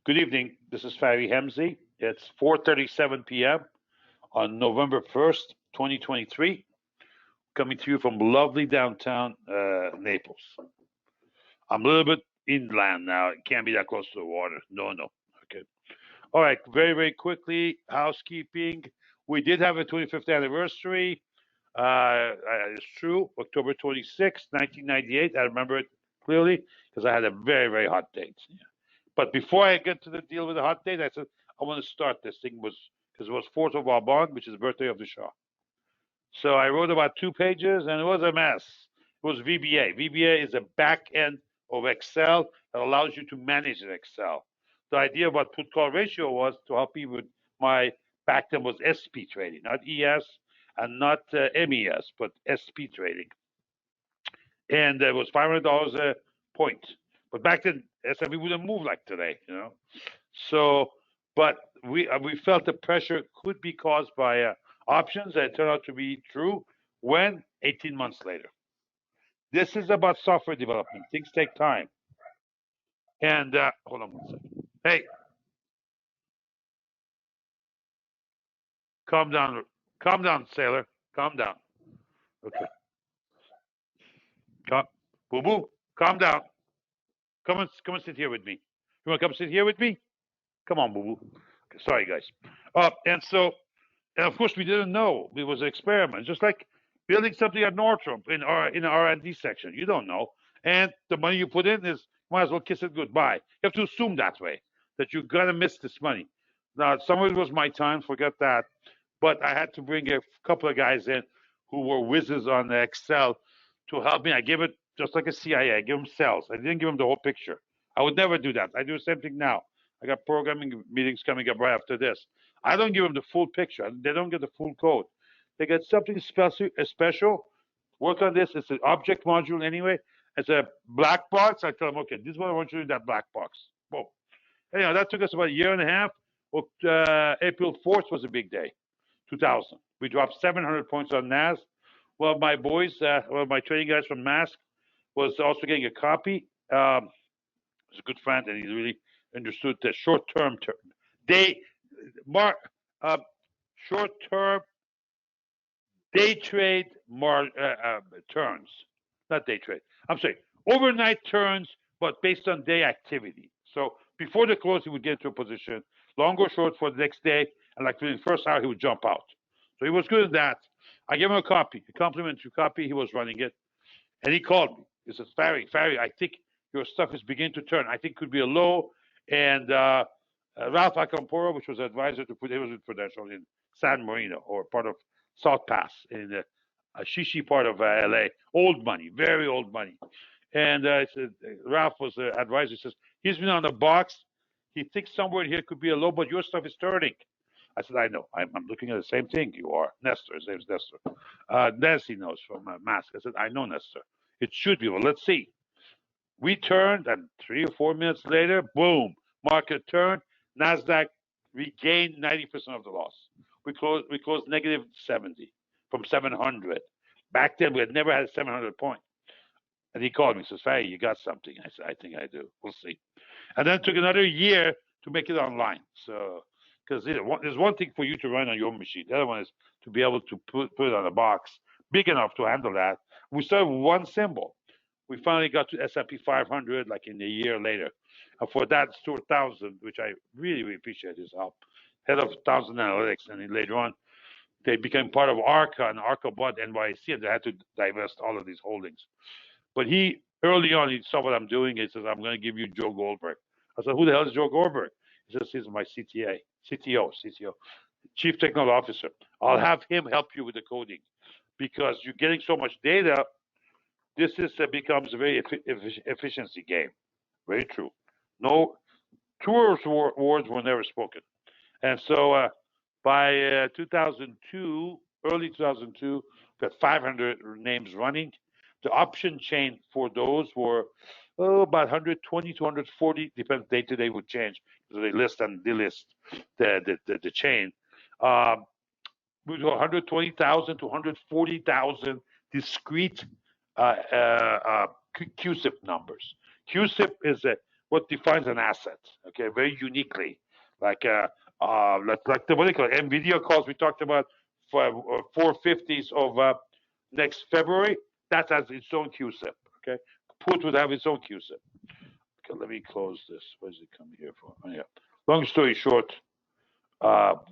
Good evening. This is Fari Hemzi. It's 4:37 p.m. on November 1st, 2023, coming to you from lovely downtown Naples. I'm a little bit inland now. It can't be that close to the water. No, no. Okay. All right. Very, very quickly, housekeeping. We did have a 25th anniversary. It's true. October 26th, 1998. I remember it clearly because I had a very, very hot date. Yeah. But before I get to the deal with the hot date, I said I want to start this thing was because it was 4th of Vauban, which is the birthday of the Shah. So I wrote about 2 pages, and it was a mess. It was VBA. VBA is a back end of Excel that allows you to manage in Excel. The idea about put call ratio was to help me with my back then was SP trading, not ES and not MES, but SP trading. And it was $500 a point. But back then, S&P wouldn't move like today, you know. So, but we felt the pressure could be caused by options that turned out to be true when 18 months later. This is about software development. Things take time. And hold on one second. Hey, calm down, sailor, calm down. Okay, boo boo, calm down. Come and sit here with me. You want to come sit here with me? Come on, boo boo. Okay, sorry, guys. And so, and of course, we didn't know it was an experiment, just like building something at Nordstrom in the R&D section. You don't know, and the money you put in is might as well kiss it goodbye. You have to assume that way that you're gonna miss this money. Now, some of it was my time, forget that, but I had to bring a couple of guys in who were whizzes on Excel to help me. I gave it just like a CIA. I give them cells. I didn't give them the whole picture. I would never do that. I do the same thing now. I got programming meetings coming up right after this. I don't give them the full picture. They don't get the full code. They get something special. Work on this. It's an object module anyway. It's a black box. I tell them, okay, this is what I want you to do in that black box. Boom. Anyhow, that took us about a year and a half. April 4th was a big day, 2000. We dropped 700 points on NAS. Well, my boys, my trading guys from Mask was also getting a copy. He's a good friend, and he really understood the short-term short-term day trade turns, not day trade. I'm sorry, overnight turns, but based on day activity. So before the close, he would get into a position, long or short for the next day, and like within the first hour, he would jump out. So he was good at that. I gave him a copy, a complimentary copy. He was running it, and he called me. He says, Fari, I think your stuff is beginning to turn. I think it could be a low. And Ralph Acampora, which was an advisor to put, he was with Prudential in San Marino, or part of South Pass in the Shishi part of LA. Old money, very old money. And Ralph was the advisor. He says, he's been on the box. He thinks somewhere here could be a low, but your stuff is turning. I said, I know. I'm looking at the same thing you are. Nestor, his name's Nestor. Nancy knows from Mask. I said, I know, Nestor. It should be. Well, let's see. We turned, and 3 or 4 minutes later, boom, market turned. Nasdaq regained 90% of the loss. We closed negative 70 from 700. Back then, we had never had a 700 point. And he called me, says, Fari, you got something? I said, I think I do. We'll see. And then it took another year to make it online. So, because there's one thing for you to run on your machine. The other one is to be able to put it on a box big enough to handle that. We started with one symbol. We finally got to S&P 500 like in a year later. And for that, Stuart Townsend, which I really, really appreciate his help, head of Townsend Analytics, and then later on, they became part of ARCA, and ARCA bought NYSE, and they had to divest all of these holdings. But early on, he saw what I'm doing. He says, I'm going to give you Joe Goldberg. I said, who the hell is Joe Goldberg? He says, he's my CTO, Chief Technical Officer. I'll have him help you with the coding because you're getting so much data. This becomes a very efficiency game. Very true. No, tourist words were never spoken. And so by 2002, early 2002, we had 500 names running. The option chain for those were about 120 to 140, depends day to day would change. So they list and delist the chain. We do 120,000 to 140,000 discrete CUSIP numbers. CUSIP is a what defines an asset. Okay, very uniquely, like like the what do you call it? NVIDIA calls we talked about for 450s of next February. That has its own QSIP. Okay, put would have its own QSIP. Okay, let me close this. What does it come here for? Oh, yeah. Long story short,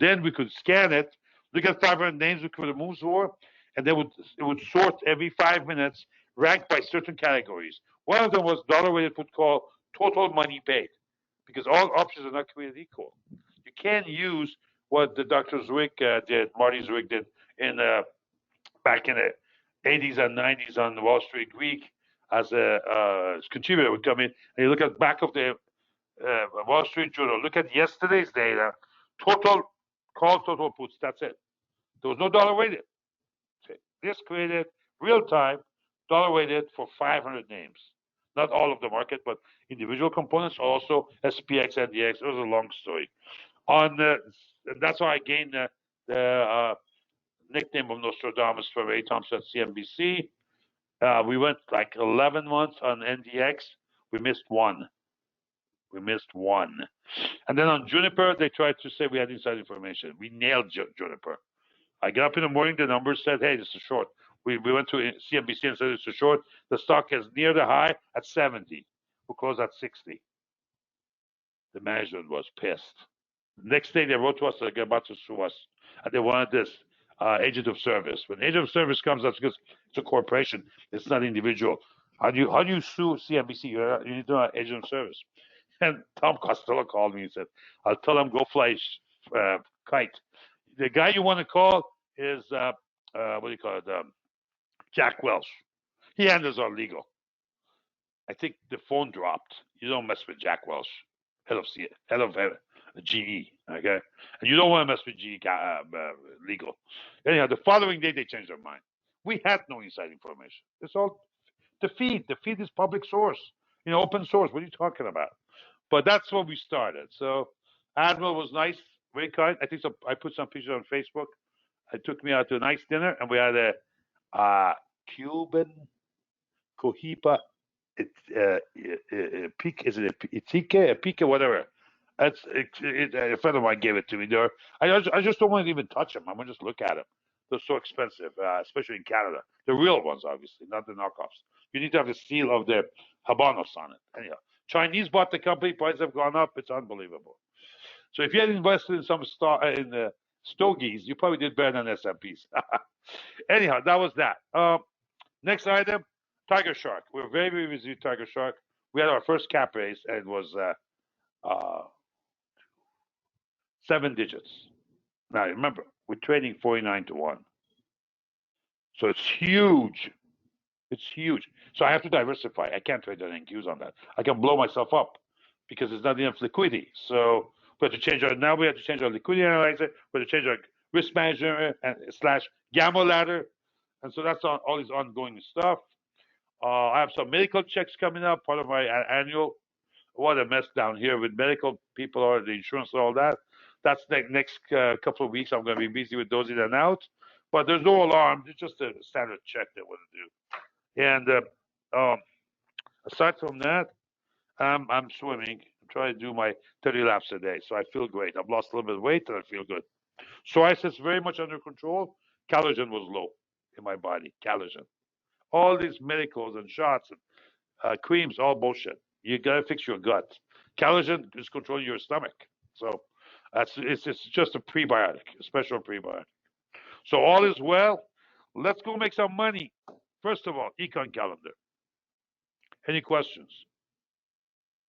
then we could scan it, look at 500 names we could remove for, and then it would sort every 5 minutes, ranked by certain categories. One of them was dollar weighted put call total money paid, because all options are not created equal. You can't use what the Dr. Zwick did, Marty Zwick did in back in the 80s and 90s on the Wall Street Greek as a contributor would come in and you look at back of the Wall Street Journal, look at yesterday's data, total call total puts, that's it. There was no dollar weighted. This created real time dollar weighted for 500 names. Not all of the market, but individual components, also SPX, NDX. It was a long story. That's how I gained the nickname of Nostradamus for Ray Thompson at CNBC. We went like 11 months on NDX. We missed one. And then on Juniper, they tried to say we had inside information. We nailed Juniper. I got up in the morning, the numbers said, hey, this is short. We went to CNBC and said it's a short. The stock is near the high at 70. We'll close at 60. The management was pissed. The next day, they wrote to us, they're about to sue us. And they wanted this agent of service. When agent of service comes, that's because it's a corporation. It's not individual. How do you sue CNBC? You need to know agent of service. And Tom Costello called me and said, I'll tell him go fly kite. The guy you want to call is, what do you call it? Jack Welch. He handles our legal. I think the phone dropped. You don't mess with Jack Welch, head of GE, okay? And you don't want to mess with GE legal. Anyhow, the following day, they changed their mind. We had no inside information. It's all the feed. The feed is public source, open source. What are you talking about? But that's what we started. So Admiral was nice, very kind. I think I put some pictures on Facebook. It took me out to a nice dinner, and we had a Cuban Cohiba. Pique, whatever. A friend of mine gave it to me. I just don't want to even touch them. I want to just look at them. They're so expensive, especially in Canada. The real ones, obviously, not the knockoffs. You need to have the seal of the Habanos on it. Anyhow, Chinese bought the company. Prices have gone up. It's unbelievable. So if you had invested in some in the Stogies, you probably did better than S&Ps. Anyhow, that was that. Next item, Tiger Shark. We're very, very busy with Tiger Shark. We had our first cap raise, and it was 7 digits. Now, remember, we're trading 49 to 1. So it's huge. It's huge. So I have to diversify. I can't trade on NQs on that. I can blow myself up because there's not enough liquidity. So we have to change we have to change our liquidity analyzer. We have to change our risk management / gamma ladder. And so that's all this ongoing stuff. I have some medical checks coming up, part of my annual. What a mess down here with medical people or the insurance and all that. That's the next couple of weeks. I'm going to be busy with those in and out. But there's no alarm. It's just a standard check that we're going to do. And aside from that, I'm swimming. I'm trying to do my 30 laps a day. So I feel great. I've lost a little bit of weight and I feel good. Psoriasis very much under control. Collagen was low in my body. Collagen. All these medicals and shots and creams, all bullshit. You got to fix your gut. Collagen is controlling your stomach. So it's just a prebiotic, a special prebiotic. So all is well. Let's go make some money. First of all, econ calendar. Any questions?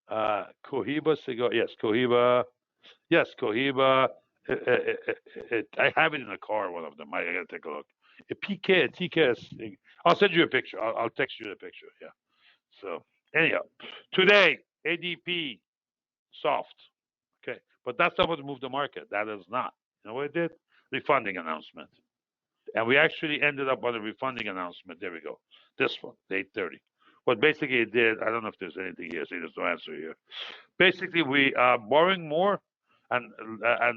Cohiba cigar. Yes, Cohiba. Yes, Cohiba. I have it in the car, one of them. I got to take a look. A PK, a TK. I'll send you a picture. I'll text you the picture. Yeah. So anyhow, today, ADP, soft. Okay. But that's not what moved the market. That is not. You know what it did? Refunding announcement. And we actually ended up on a refunding announcement. There we go. This one, 8:30. What basically it did, I don't know if there's anything here, so there's no answer here. Basically, we are borrowing more and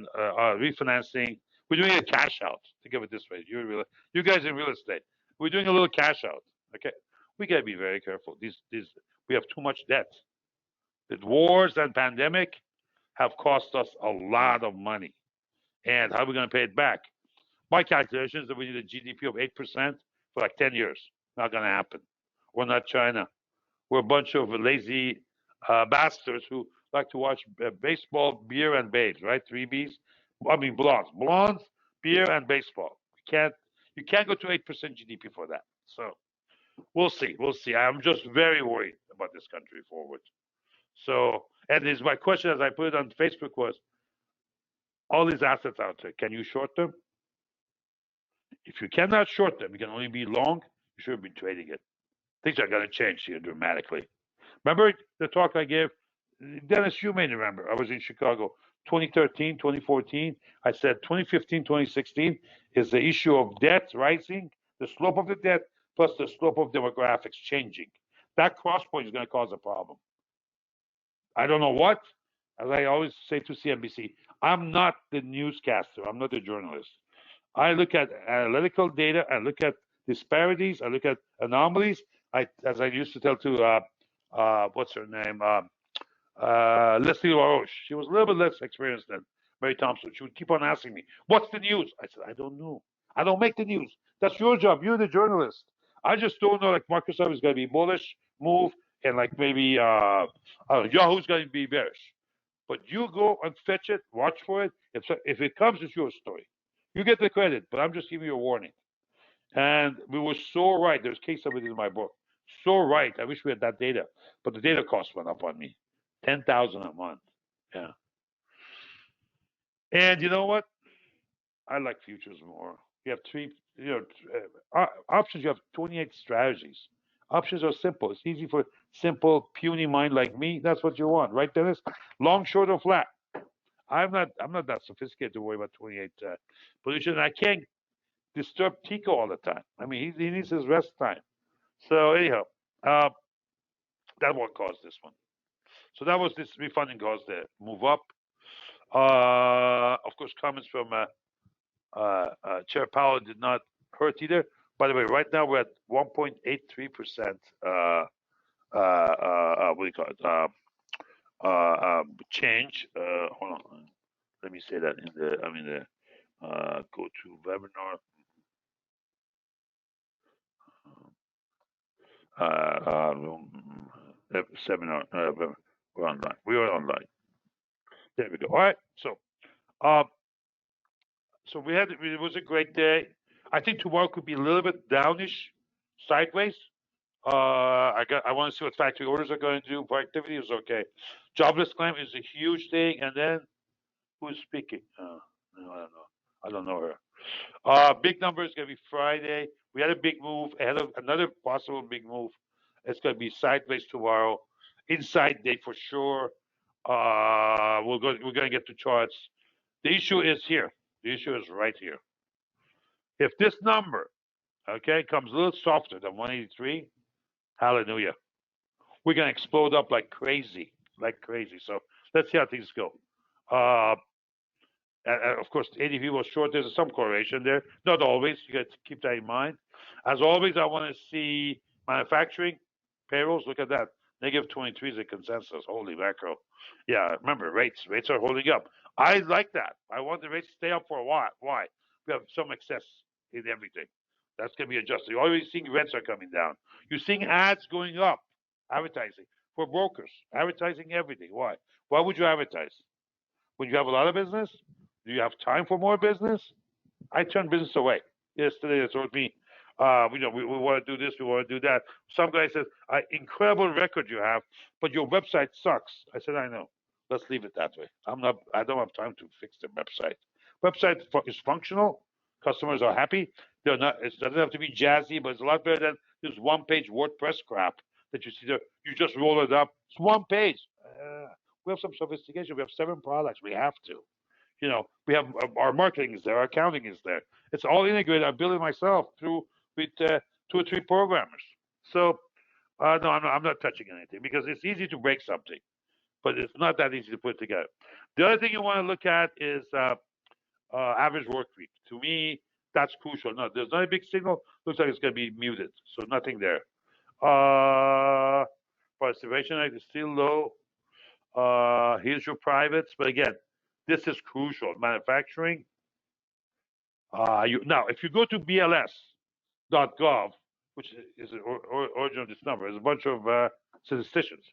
refinancing. We're doing a cash out. Think of it this way. You guys in real estate, we're doing a little cash out. Okay. We got to be very careful. We have too much debt. The wars and pandemic have cost us a lot of money. And how are we going to pay it back? My calculation is that we need a GDP of 8% for like 10 years. Not going to happen. We're not China. We're a bunch of lazy bastards who like to watch baseball, beer, and babes, right? Three Bs. I mean, blondes, beer, and baseball. You can't go to 8% GDP for that. So we'll see. We'll see. I'm just very worried about this country forward. So, and is my question as I put it on Facebook was, all these assets out there, can you short them? If you cannot short them, you can only be long. You should be trading it. Things are going to change here dramatically. Remember the talk I gave? Dennis, you may remember. I was in Chicago 2013, 2014. I said 2015, 2016 is the issue of debt rising, the slope of the debt plus the slope of demographics changing. That cross point is going to cause a problem. I don't know what. As I always say to CNBC, I'm not the newscaster. I'm not the journalist. I look at analytical data. I look at disparities. I look at anomalies. As I used to tell to what's her name, Leslie LaRoche. She was a little bit less experienced than Mary Thompson. She would keep on asking me, "What's the news?" I said, "I don't know. I don't make the news. That's your job. You're the journalist. I just don't know. Like Microsoft is going to be bullish, move, and like maybe Yahoo's going to be bearish. But you go and fetch it, watch for it. If it comes, it's your story. You get the credit, but I'm just giving you a warning." And we were so right. There's case studies in my book. So right. I wish we had that data, but the data cost went up on me, 10,000 a month. Yeah. And you know what? I like futures more. You have options. You have 28 strategies. Options are simple. It's easy for simple, puny mind like me. That's what you want, right, Dennis? Long, short, or flat. I'm not that sophisticated to worry about 28 positions. I can't disturb Tico all the time. I mean, he needs his rest time. So anyhow, that what caused this one. So that was this refunding cause the move up. Of course, comments from Chair Powell did not hurt either. By the way, right now we're at 1.83%. What do you call it? Change. Hold on. Let me say that in the. Go to webinar. Seminar. We're online. We are online. There we go. All right. So, it was a great day. I think tomorrow could be a little bit downish, sideways. I want to see what factory orders are going to do. Productivity is okay. Jobless claim is a huge thing. And then who's speaking? No, I don't know. I don't know her. Big number is going to be Friday. We had a big move ahead of another possible big move. It's going to be sideways tomorrow. Inside day for sure. We're going to get to charts. The issue is here. The issue is right here. If this number, okay, comes a little softer than 183, hallelujah. We're going to explode up like crazy, So let's see how things go. Of course, ADP was short. There's some correlation there. Not always. You got to keep that in mind. As always, I want to see manufacturing payrolls. Look at that. Negative 23 is a consensus. Holy mackerel. Yeah, remember, rates are holding up. I like that. I want the rates to stay up for a while. Why? We have some excess in everything. That's going to be adjusted. You're always seeing rents are coming down. You're seeing ads going up, advertising for brokers, advertising everything. Why? Why would you advertise? When you have a lot of business? Do you have time for more business? I turn business away. Yesterday, they told me, we want to do this, we want to do that. Some guy says, incredible record you have, but your website sucks. I said, I know. Let's leave it that way. I don't have time to fix the website. Website is functional. Customers are happy. They're not. It doesn't have to be jazzy, but it's a lot better than this one-page WordPress crap that you see there. You just roll it up. It's one page. We have some sophistication. We have 7 products. We have to. We have our marketing is there, our accounting is there. It's all integrated. I built it myself with 2 or 3 programmers. So, no, I'm not touching anything because it's easy to break something, but it's not that easy to put together. The other thing you want to look at is average work week. To me, that's crucial. No, there's not a big signal. Looks like it's going to be muted, so nothing there. Participation rate is still low. Here's your privates. But again, this is crucial. Manufacturing. Now, if you go to BLS.gov, which is the origin of this number, is a bunch of statisticians.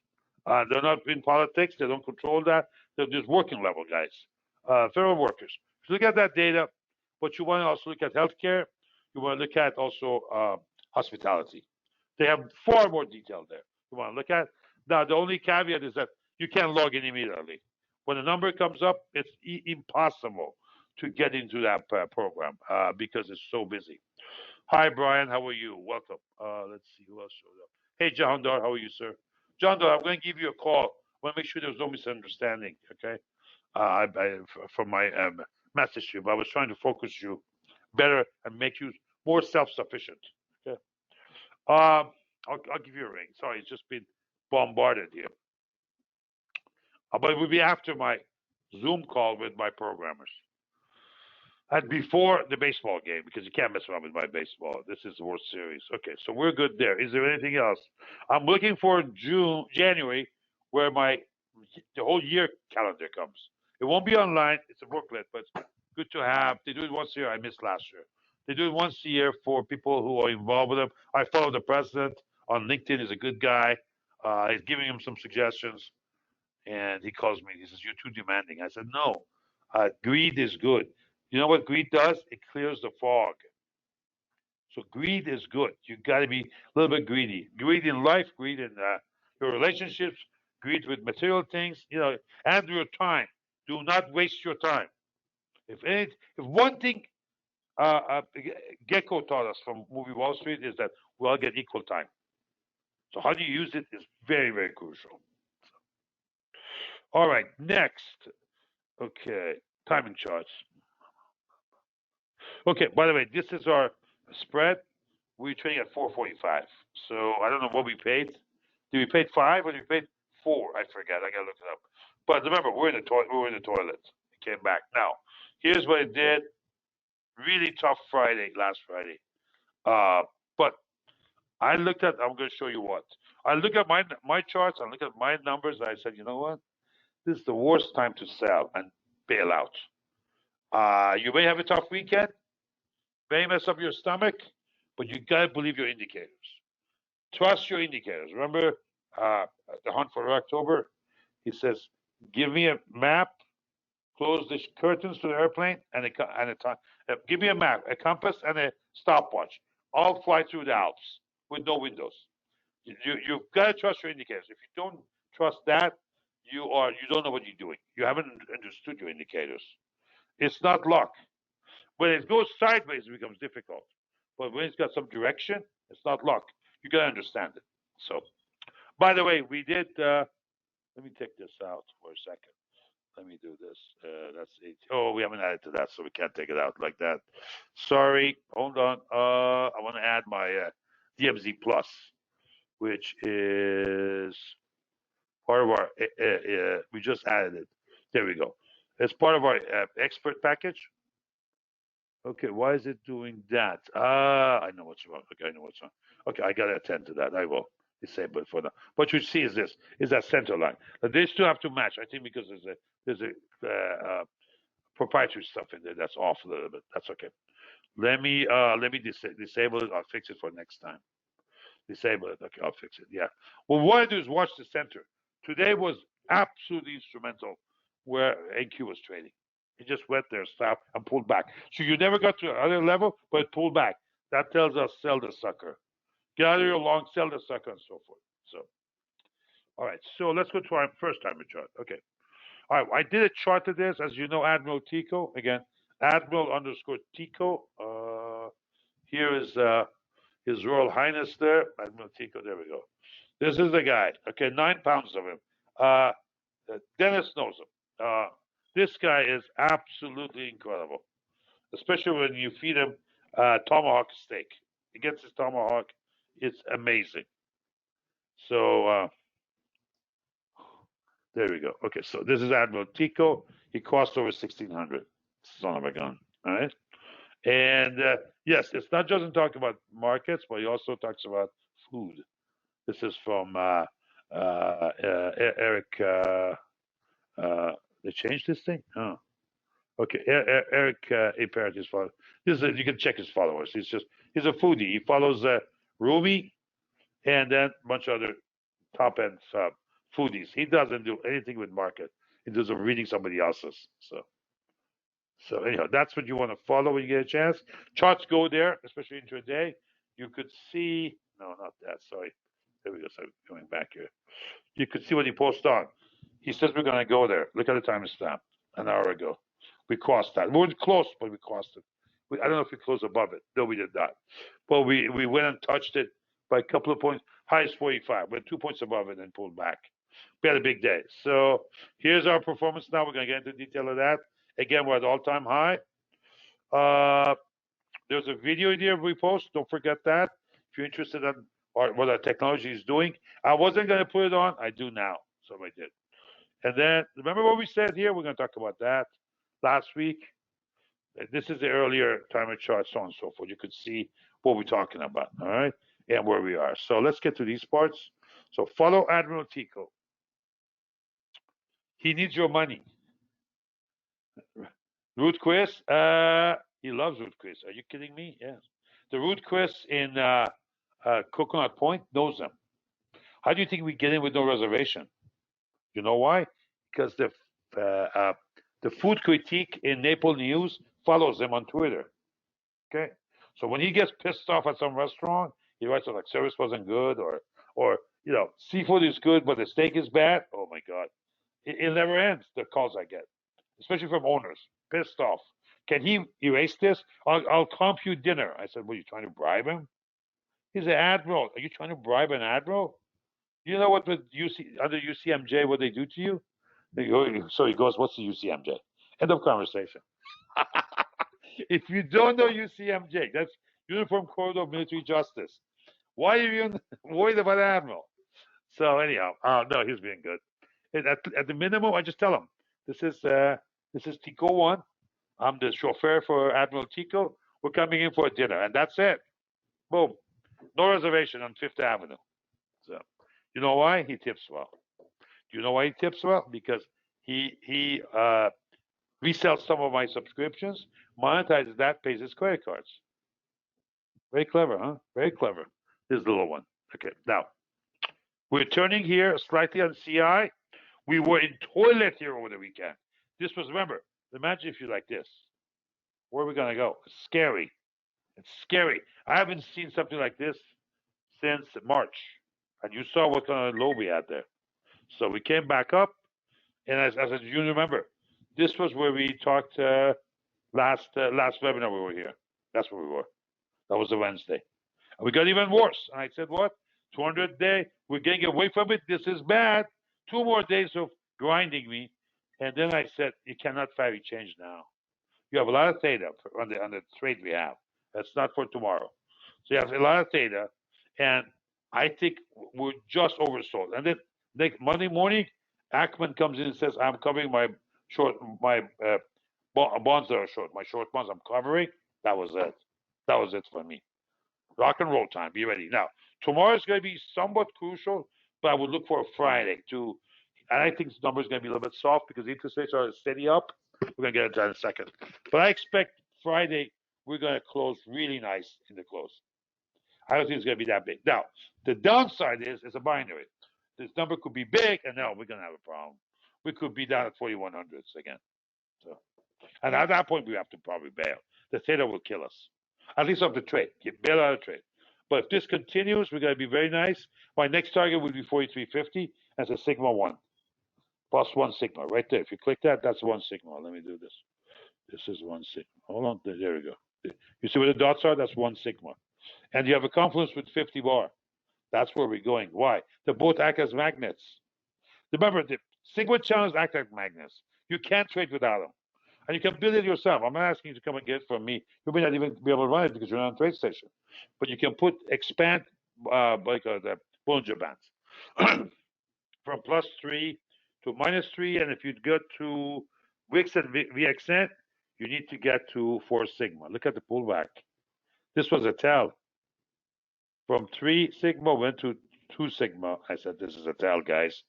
They're not in politics. They don't control that. They're just working level guys, federal workers. So look at that data, but you want to also look at healthcare. You want to look at also hospitality. They have far more detail there. You want to look at. Now, the only caveat is that you can't log in immediately. When the number comes up, it's impossible to get into that program because it's so busy. Hi, Brian. How are you? Welcome. Let's see who else showed up. Hey, John Dar. How are you, sir? John Dar, I'm going to give you a call. I want to make sure there's no misunderstanding, okay? From my message to you, but I was trying to focus you better and make you more self-sufficient, okay? I'll give you a ring. Sorry, it's just been bombarded here. But it will be after my Zoom call with my programmers. And before the baseball game, because you can't mess around with my baseball. This is the World Series. Okay, so we're good there. Is there anything else? I'm looking for January, where the whole year calendar comes. It won't be online. It's a booklet, but it's good to have. They do it once a year. I missed last year. They do it once a year for people who are involved with them. I follow the president on LinkedIn. He's a good guy. He's giving him some suggestions, and he calls me. He says, "You're too demanding." I said, "No, greed is good." You know what greed does? It clears the fog. So greed is good. You got to be a little bit greedy. Greed in life, greed in your relationships, greed with material things, and your time. Do not waste your time. If one thing Gecko taught us from movie Wall Street is that we all get equal time. So how do you use it is very, very crucial. All right, next. Okay, timing charts. Okay, by the way, this is our spread. We're trading at 445. So I don't know what we paid. Did we pay 5 or did we pay 4? I forget. I gotta look it up. But remember, we're in the toilet. We were in the toilet. It came back. Now, here's what it did. Really tough Friday, last Friday. But I looked at. I'm going to show you what. I look at my charts. I look at my numbers. And I said, you know what? This is the worst time to sell and bail out. You may have a tough weekend, may mess up your stomach, but you gotta believe your indicators. Trust your indicators. Remember the hunt for October? He says, "Give me a map, close the curtains to the airplane, and a time. Give me a map, a compass, and a stopwatch. I'll fly through the Alps with no windows." You've got to trust your indicators. If you don't trust that, you don't know what you're doing. You haven't understood your indicators. It's not luck. When it goes sideways, it becomes difficult. But when it's got some direction, it's not luck. You got to understand it. So, by the way, we did. Let me take this out for a second. Let me do this. That's it. Oh, we haven't added to that, so we can't take it out like that. Sorry. Hold on. I want to add my DMZ Plus, which is part of our. We just added it. There we go. It's part of our expert package. Okay, why is it doing that? I know what's wrong. Okay, I know what's wrong. Okay, I gotta attend to that. I will disable it for now. What you see is this: is that center line. But they still have to match. I think because there's a proprietary stuff in there that's off a little bit. That's okay. Let me disable it. I'll fix it for next time. Disable it. Okay, I'll fix it. Yeah. Well, what I do is watch the center. Today was absolutely instrumental where NQ was trading. It just went there, stopped, and pulled back. So you never got to another level, but it pulled back. That tells us sell the sucker. Get out of your long, sell the sucker, and so forth. So, all right. So let's go to our first timer chart. Okay. All right. I did a chart of this, as you know, Admiral Tico. Again, Admiral underscore Tico. Here is His Royal Highness there, Admiral Tico. There we go. This is the guy. Okay, 9 pounds of him. Dennis knows him. This guy is absolutely incredible, especially when you feed him tomahawk steak. He gets his tomahawk. It's amazing. So there we go. Okay, so this is Admiral Tico. He cost over 1,600. Son of a gun. All right. And yes, it's not just talk about markets, but he also talks about food. This is from Eric. They changed this thing? Oh, okay. Eric A. Parrott is follow. You can check his followers. He's a foodie. He follows Rumi and then a bunch of other top end foodies. He doesn't do anything with market. He does reading somebody else's. So anyhow, that's what you want to follow when you get a chance. Charts go there, especially intraday. You could see no, not that. Sorry. There we go. So going back here. You could see what he posted on. He says we're gonna go there. Look at the timestamp. An hour ago. We crossed that. We weren't close, but we crossed it. I don't know if we closed above it. No, we did not. But we went and touched it by a couple of points. Highest 45. We're 2 points above it and pulled back. We had a big day. So here's our performance now. We're going to get into detail of that. Again, we're at all-time high. There's a video here we post. Don't forget that. If you're interested in what our technology is doing. I wasn't going to put it on. I do now. So I did. And then, remember what we said here? We're going to talk about that last week. This is the earlier timer chart, so on and so forth. You could see what we're talking about, all right? And where we are. So let's get to these parts. So follow Admiral Tico. He needs your money. Ruth Chris, he loves Ruth Chris. Are you kidding me? Yes. The Ruth Chris in Coconut Point knows him. How do you think we get in with no reservation? You know why? Because the food critique in Naples News follows him on Twitter. Okay, so when he gets pissed off at some restaurant, he writes like service wasn't good, or seafood is good but the steak is bad. Oh my God, it never ends. The calls I get, especially from owners, pissed off. Can he erase this? I'll comp you dinner. I said, what, are you trying to bribe him? He's an admiral. Are you trying to bribe an admiral? You know what with under UCMJ what they do to you? So he goes, what's the UCMJ? End of conversation. If you don't know UCMJ, that's Uniform Code of Military Justice. Why are you even worried about Admiral? So anyhow, no, he's being good. At the minimum, I just tell him this is Tico 1. I'm the chauffeur for Admiral Tico. We're coming in for a dinner, and that's it. Boom, no reservation on Fifth Avenue. So you know why? He tips well. Do you know why he tips well? Because he resells some of my subscriptions, monetizes that, pays his credit cards. Very clever, huh? Very clever. This little one. Okay, now we're turning here slightly on CI. We were in toilet here over the weekend. This was, remember, imagine if you like this. Where are we going to go? It's scary. It's scary. I haven't seen something like this since March. And you saw what kind of low we had there. So we came back up. And as you remember, this was where we talked last webinar we were here. That's where we were. That was a Wednesday. And we got even worse. And I said, what? 200 day, we're getting away from it. This is bad. 2 more days of grinding me. And then I said, you cannot value change now. You have a lot of theta on the trade we have. That's not for tomorrow. So you have a lot of theta. And I think we're just oversold. And then next Monday morning, Ackman comes in and says, I'm covering my bonds that are short. My short bonds I'm covering. That was it. That was it for me. Rock and roll time. Be ready. Now, tomorrow is going to be somewhat crucial, but I would look for a Friday too. And I think this number is going to be a little bit soft because interest rates are steady up. We're going to get into that in a second. But I expect Friday we're going to close really nice in the close. I don't think it's going to be that big. Now, the downside is it's a binary. This number could be big, and now we're going to have a problem. We could be down at 4100s again. So, and at that point, we have to probably bail. The theta will kill us, at least of the trade. Bail out of trade. But if this continues, we're going to be very nice. My next target will be 4350 as a sigma 1. Plus 1 sigma right there. If you click that, that's 1 sigma. Let me do this. This is 1 sigma. Hold on. There we go. You see where the dots are? That's 1 sigma. And you have a confluence with 50 bar. That's where we're going. Why? They both act as magnets. Remember, the sigma channels act like magnets. You can't trade without them. And you can build it yourself. I'm not asking you to come and get it from me. You may not even be able to run it because you're not on TradeStation. But you can expand the Bollinger Bands from +3 to -3. And if you get to Wix and VXN, you need to get to 4 sigma. Look at the pullback. This was a tell. From 3 sigma went to 2 sigma. I said, this is a tell, guys.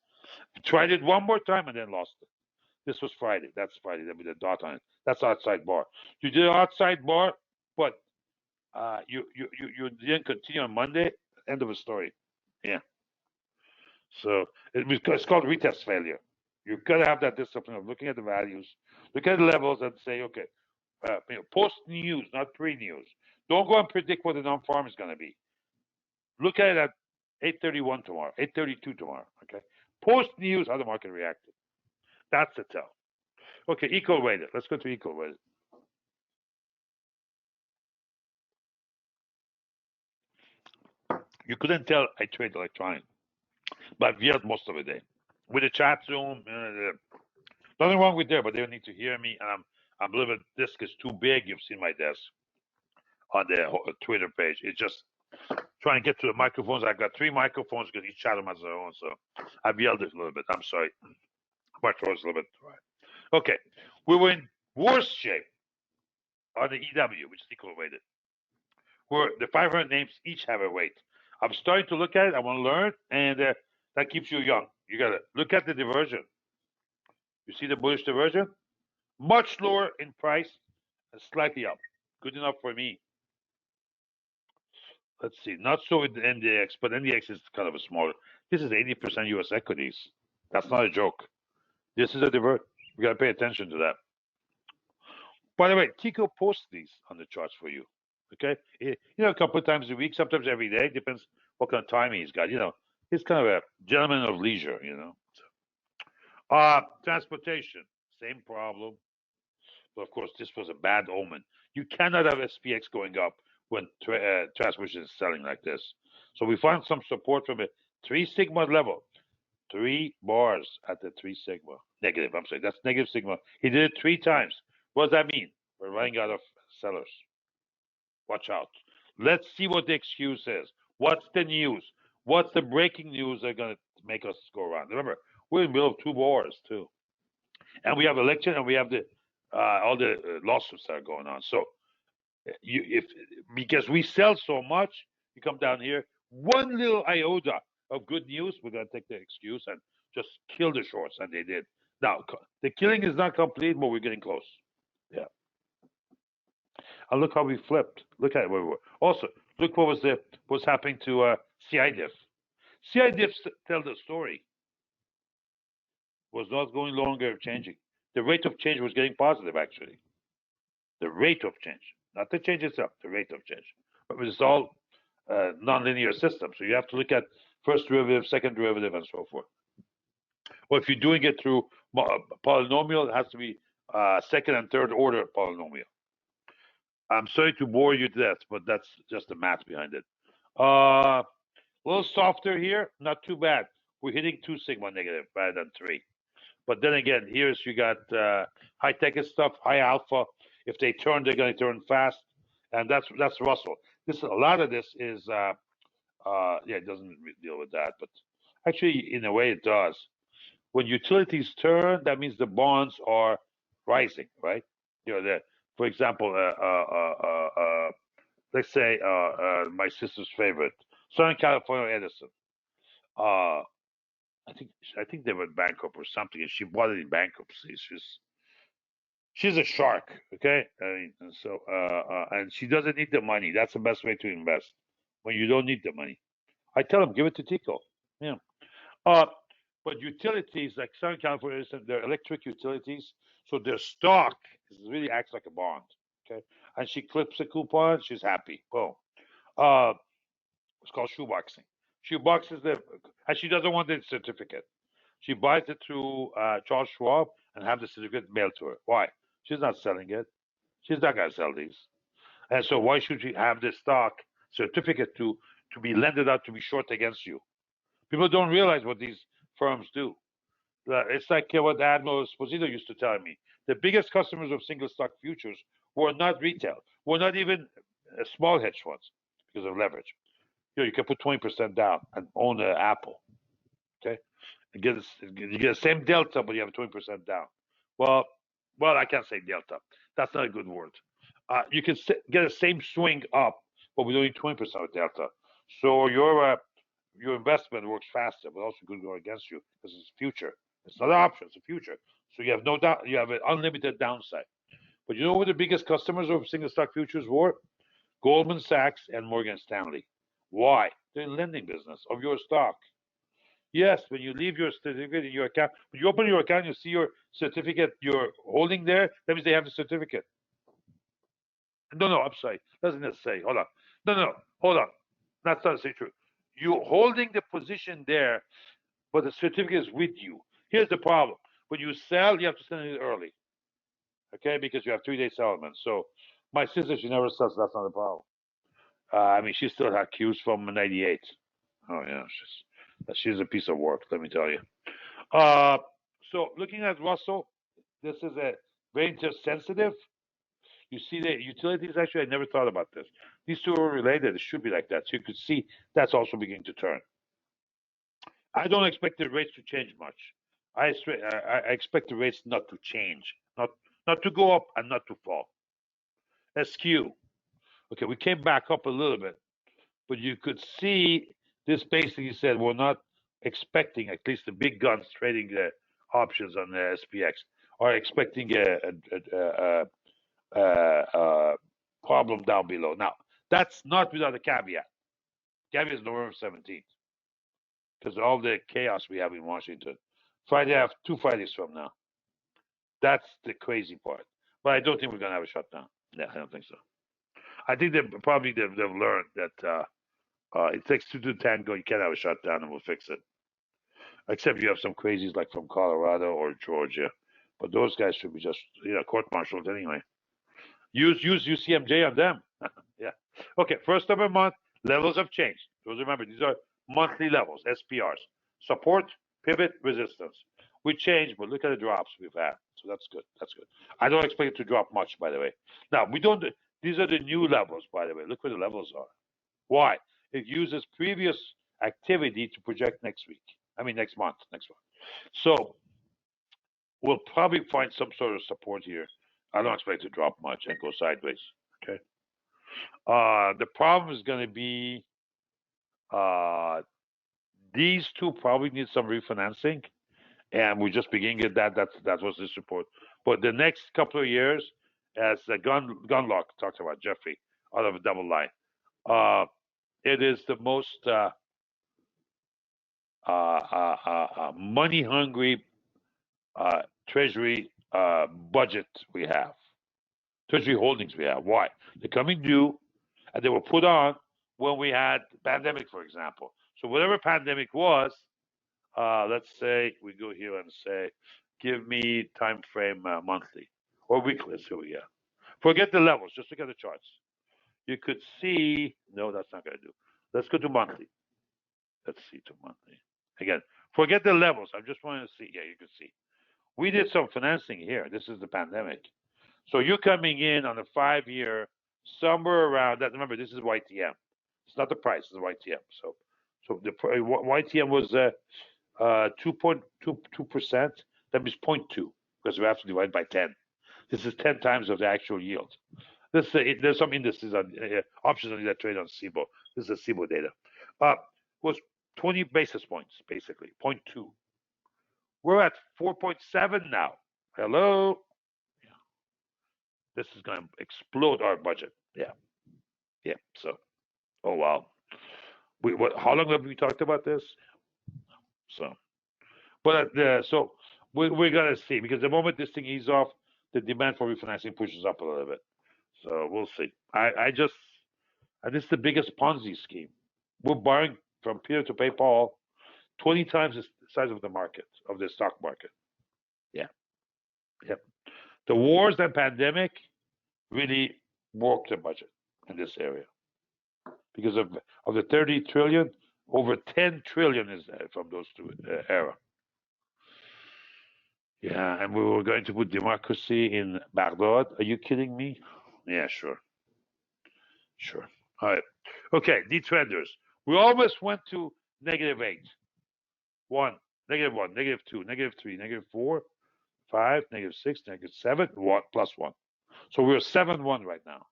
Tried it one more time and then lost it. This was Friday. That's Friday. There'll be the dot on it. That's outside bar. You did outside bar, but you didn't continue on Monday. End of the story. Yeah. So it's called retest failure. You've got to have that discipline of looking at the values, look at the levels, and say, okay, post news, not pre news. Don't go and predict what the non-farm is going to be. Look at it at 8:31 tomorrow, 8:32 tomorrow. Okay. Post news, how the market reacted. That's the tell. Okay, equal weighted. Let's go to equal weighted. You couldn't tell I trade electronic, but I've yelled most of the day with the chat Zoom. Nothing wrong with there, but they need to hear me. And I'm a little bit. This is too big. You've seen my desk on the Twitter page. It's just trying to get to the microphones. I've got 3 microphones because each chat them has their own. So I've yelled it a little bit. I'm sorry. My throat's a little bit dry. Okay, we were in worse shape on the EW, which is equal weighted, where the 500 names each have a weight. I'm starting to look at it. I want to learn, and that keeps you young. You got to look at the diversion. You see the bullish diversion? Much lower in price and slightly up. Good enough for me. Let's see. Not so with the NDX, but NDX is kind of a smaller. This is 80% US equities. That's not a joke. This is a divert. We got to pay attention to that. By the way, Tico posts these on the charts for you. Okay? A couple of times a week, sometimes every day. Depends what kind of time he's got. He's kind of a gentleman of leisure, Transportation, same problem. But of course, this was a bad omen. You cannot have SPX going up when transportation is selling like this. So we found some support from a 3 sigma level. 3 bars at the 3 sigma. Negative, I'm sorry. That's negative sigma. He did it 3 times. What does that mean? We're running out of sellers. Watch out. Let's see what the excuse is. What's the news? What's the breaking news that are going to make us go around? Remember, we're in the middle of 2 wars, too. And we have election and we have the all the lawsuits that are going on. So because we sell so much, you come down here, one little iota of good news, we're going to take the excuse and just kill the shorts, and they did. Now, the killing is not complete, but we're getting close. Yeah. And look how we flipped. Look at where we were. Also, look what's happening to CIDIF. CIDIF tell the story. Was not going longer changing. The rate of change was getting positive, actually. The rate of change, not the change itself, the rate of change. But it's all nonlinear system. So you have to look at first derivative, second derivative, and so forth. Well, if you're doing it through polynomial, it has to be second and third order polynomial. I'm sorry to bore you to death, but that's just the math behind it. A little softer here, not too bad. We're hitting 2 sigma negative rather than 3. But then again, here's you got high tech stuff, high alpha. If they turn, they're going to turn fast, and that's Russell. A lot of this is it doesn't deal with that, but actually, in a way, it does. When utilities turn, that means the bonds are rising, right? For example, let's say my sister's favorite, Southern California Edison. I think they went bankrupt or something, and she bought it in bankruptcy. She's a shark, okay? I mean, so and she doesn't need the money. That's the best way to invest when you don't need the money. I tell them give it to Tico. Yeah. But utilities like Southern California, they're electric utilities, so their stock really acts like a bond. Okay, and she clips a coupon, she's happy. Boom. It's called shoeboxing. She boxes and she doesn't want the certificate. She buys it through Charles Schwab and have the certificate mailed to her. Why? She's not selling it. She's not going to sell these. And so why should she have the stock certificate to be lended out to be short against you? People don't realize what these firms do. It's like what Admiral Esposito used to tell me. The biggest customers of single stock futures were not retail, were not even small hedge funds because of leverage. You can put 20% down and own an Apple. Okay, you get the same delta, but you have 20% down. Well, I can't say delta. That's not a good word. You can get the same swing up, but with only 20% of delta. So your investment works faster, but also could go against you because it's future. It's not an option; it's a future. So you have no doubt, you have an unlimited downside. But you know who the biggest customers of single stock futures were? Goldman Sachs and Morgan Stanley. Why? They're in lending business of your stock. Yes, when you leave your certificate in your account, when you open your account, you see your certificate you're holding there. That means they have the certificate. No, I'm sorry. Doesn't it say? Hold on. No, hold on. That's not say true. You're holding the position there, but the certificate is with you. Here's the problem. When you sell, you have to send it early. Okay, because you have 3 day settlement. So my sister, she never sells, so that's not a problem. I mean, she still had cues from '98. Oh yeah, she's a piece of work, let me tell you. Uh, so looking at Russell, this is a very sensitive. You see the utilities. Actually, I never thought about this. These two are related. It should be like that. So you could see that's also beginning to turn. I don't expect the rates to change much. I expect the rates not to change, not to go up and not to fall. SQ. Okay, we came back up a little bit, but you could see this basically said we're not expecting, at least the big guns trading the options on the SPX are expecting a problem down below. Now, that's not without a caveat. Caveat is November 17th because of all the chaos we have in Washington. Friday, I have 2 Fridays from now. That's the crazy part. But I don't think we're going to have a shutdown. Yeah, I don't think so. I think they've learned that it takes 2 to tango. You can't have a shutdown, and we'll fix it. Except you have some crazies like from Colorado or Georgia, but those guys should be just court-martialed anyway. Use UCMJ on them. Yeah. Okay. First of a month, levels have changed. Those remember these are monthly levels, SPRs. Support, pivot, resistance. We changed, but look at the drops we've had. So that's good. That's good. I don't expect it to drop much, by the way. Now we don't. These are the new levels, by the way. Look where the levels are. Why? It uses previous activity to project next week. I mean next month. So we'll probably find some sort of support here. I don't expect it to drop much and go sideways. Okay. The problem is going to be these two probably need some refinancing, and we're just beginning at that. That was the support. But the next couple of years, as Gunlock talked about, Jeffrey out of a double line, it is the most money hungry treasury budget we have. Treasury holdings we have. Why? They're coming due, and they were put on when we had pandemic, for example. So whatever pandemic was, let's say we go here and say, give me time frame monthly or weekly. So yeah, forget the levels. Just look at the charts. You could see. No, that's not going to do. Let's go to monthly. Let's see to monthly again. Forget the levels. I just wanted to see. Yeah, you can see. We did some financing here. This is the pandemic. So you're coming in on a 5-year, somewhere around that. Remember, this is YTM. It's not the price, it's the YTM. So the YTM was 2.22%. That means 0.2 because we have to divide by 10. This is 10 times of the actual yield. There's some indices on options that trade on CBOE. This is CBOE data. Was 20 basis points basically, 0.2. We're at 4.7 now. Hello. This is going to explode our budget. Yeah. So, oh wow. How long have we talked about this? So, but so we're gonna see because the moment this thing eases off, the demand for refinancing pushes up a little bit. So we'll see. This is the biggest Ponzi scheme. We're borrowing from Peter to pay Paul, 20 times the size of the market of the stock market. Yeah. The wars and pandemic really worked the budget in this area because of the 30 trillion, over 10 trillion is from those two era. Yeah, and we were going to put democracy in Baghdad. Are you kidding me? Yeah, sure. All right. Okay, the trenders. We almost went to -8, 1, -1, -2, -3, -4, 5, -6, -7, 1, +1. So we're 7-1 right now.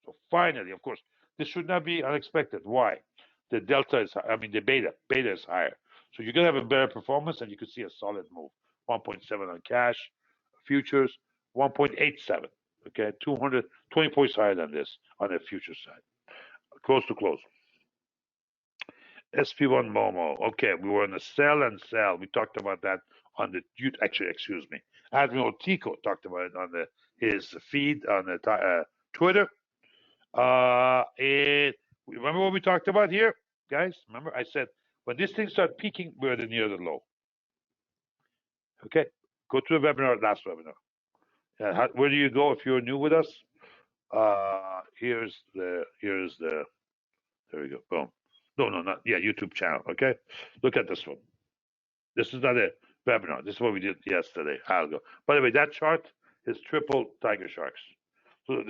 So finally, of course, this should not be unexpected. Why? The delta is, the beta is higher. So you're going to have a better performance and you could see a solid move. 1.7 on cash. Futures, 1.87. Okay, 220 points higher than this on the future side. Close to close. SP1 Momo. Okay, we were in the sell and sell. We talked about that on the actually, excuse me. Admiral Tico talked about it on his feed on the Twitter. Remember what we talked about here, guys? Remember I said when this thing starts peaking, we're near the low. Okay, go to the webinar, last webinar. Where do you go if you're new with us? Here's the. There we go. Boom. No, not YouTube channel. Okay, look at this one. This is not a webinar. This is what we did yesterday. I'll go. By the way, that chart is triple Tiger Sharks. So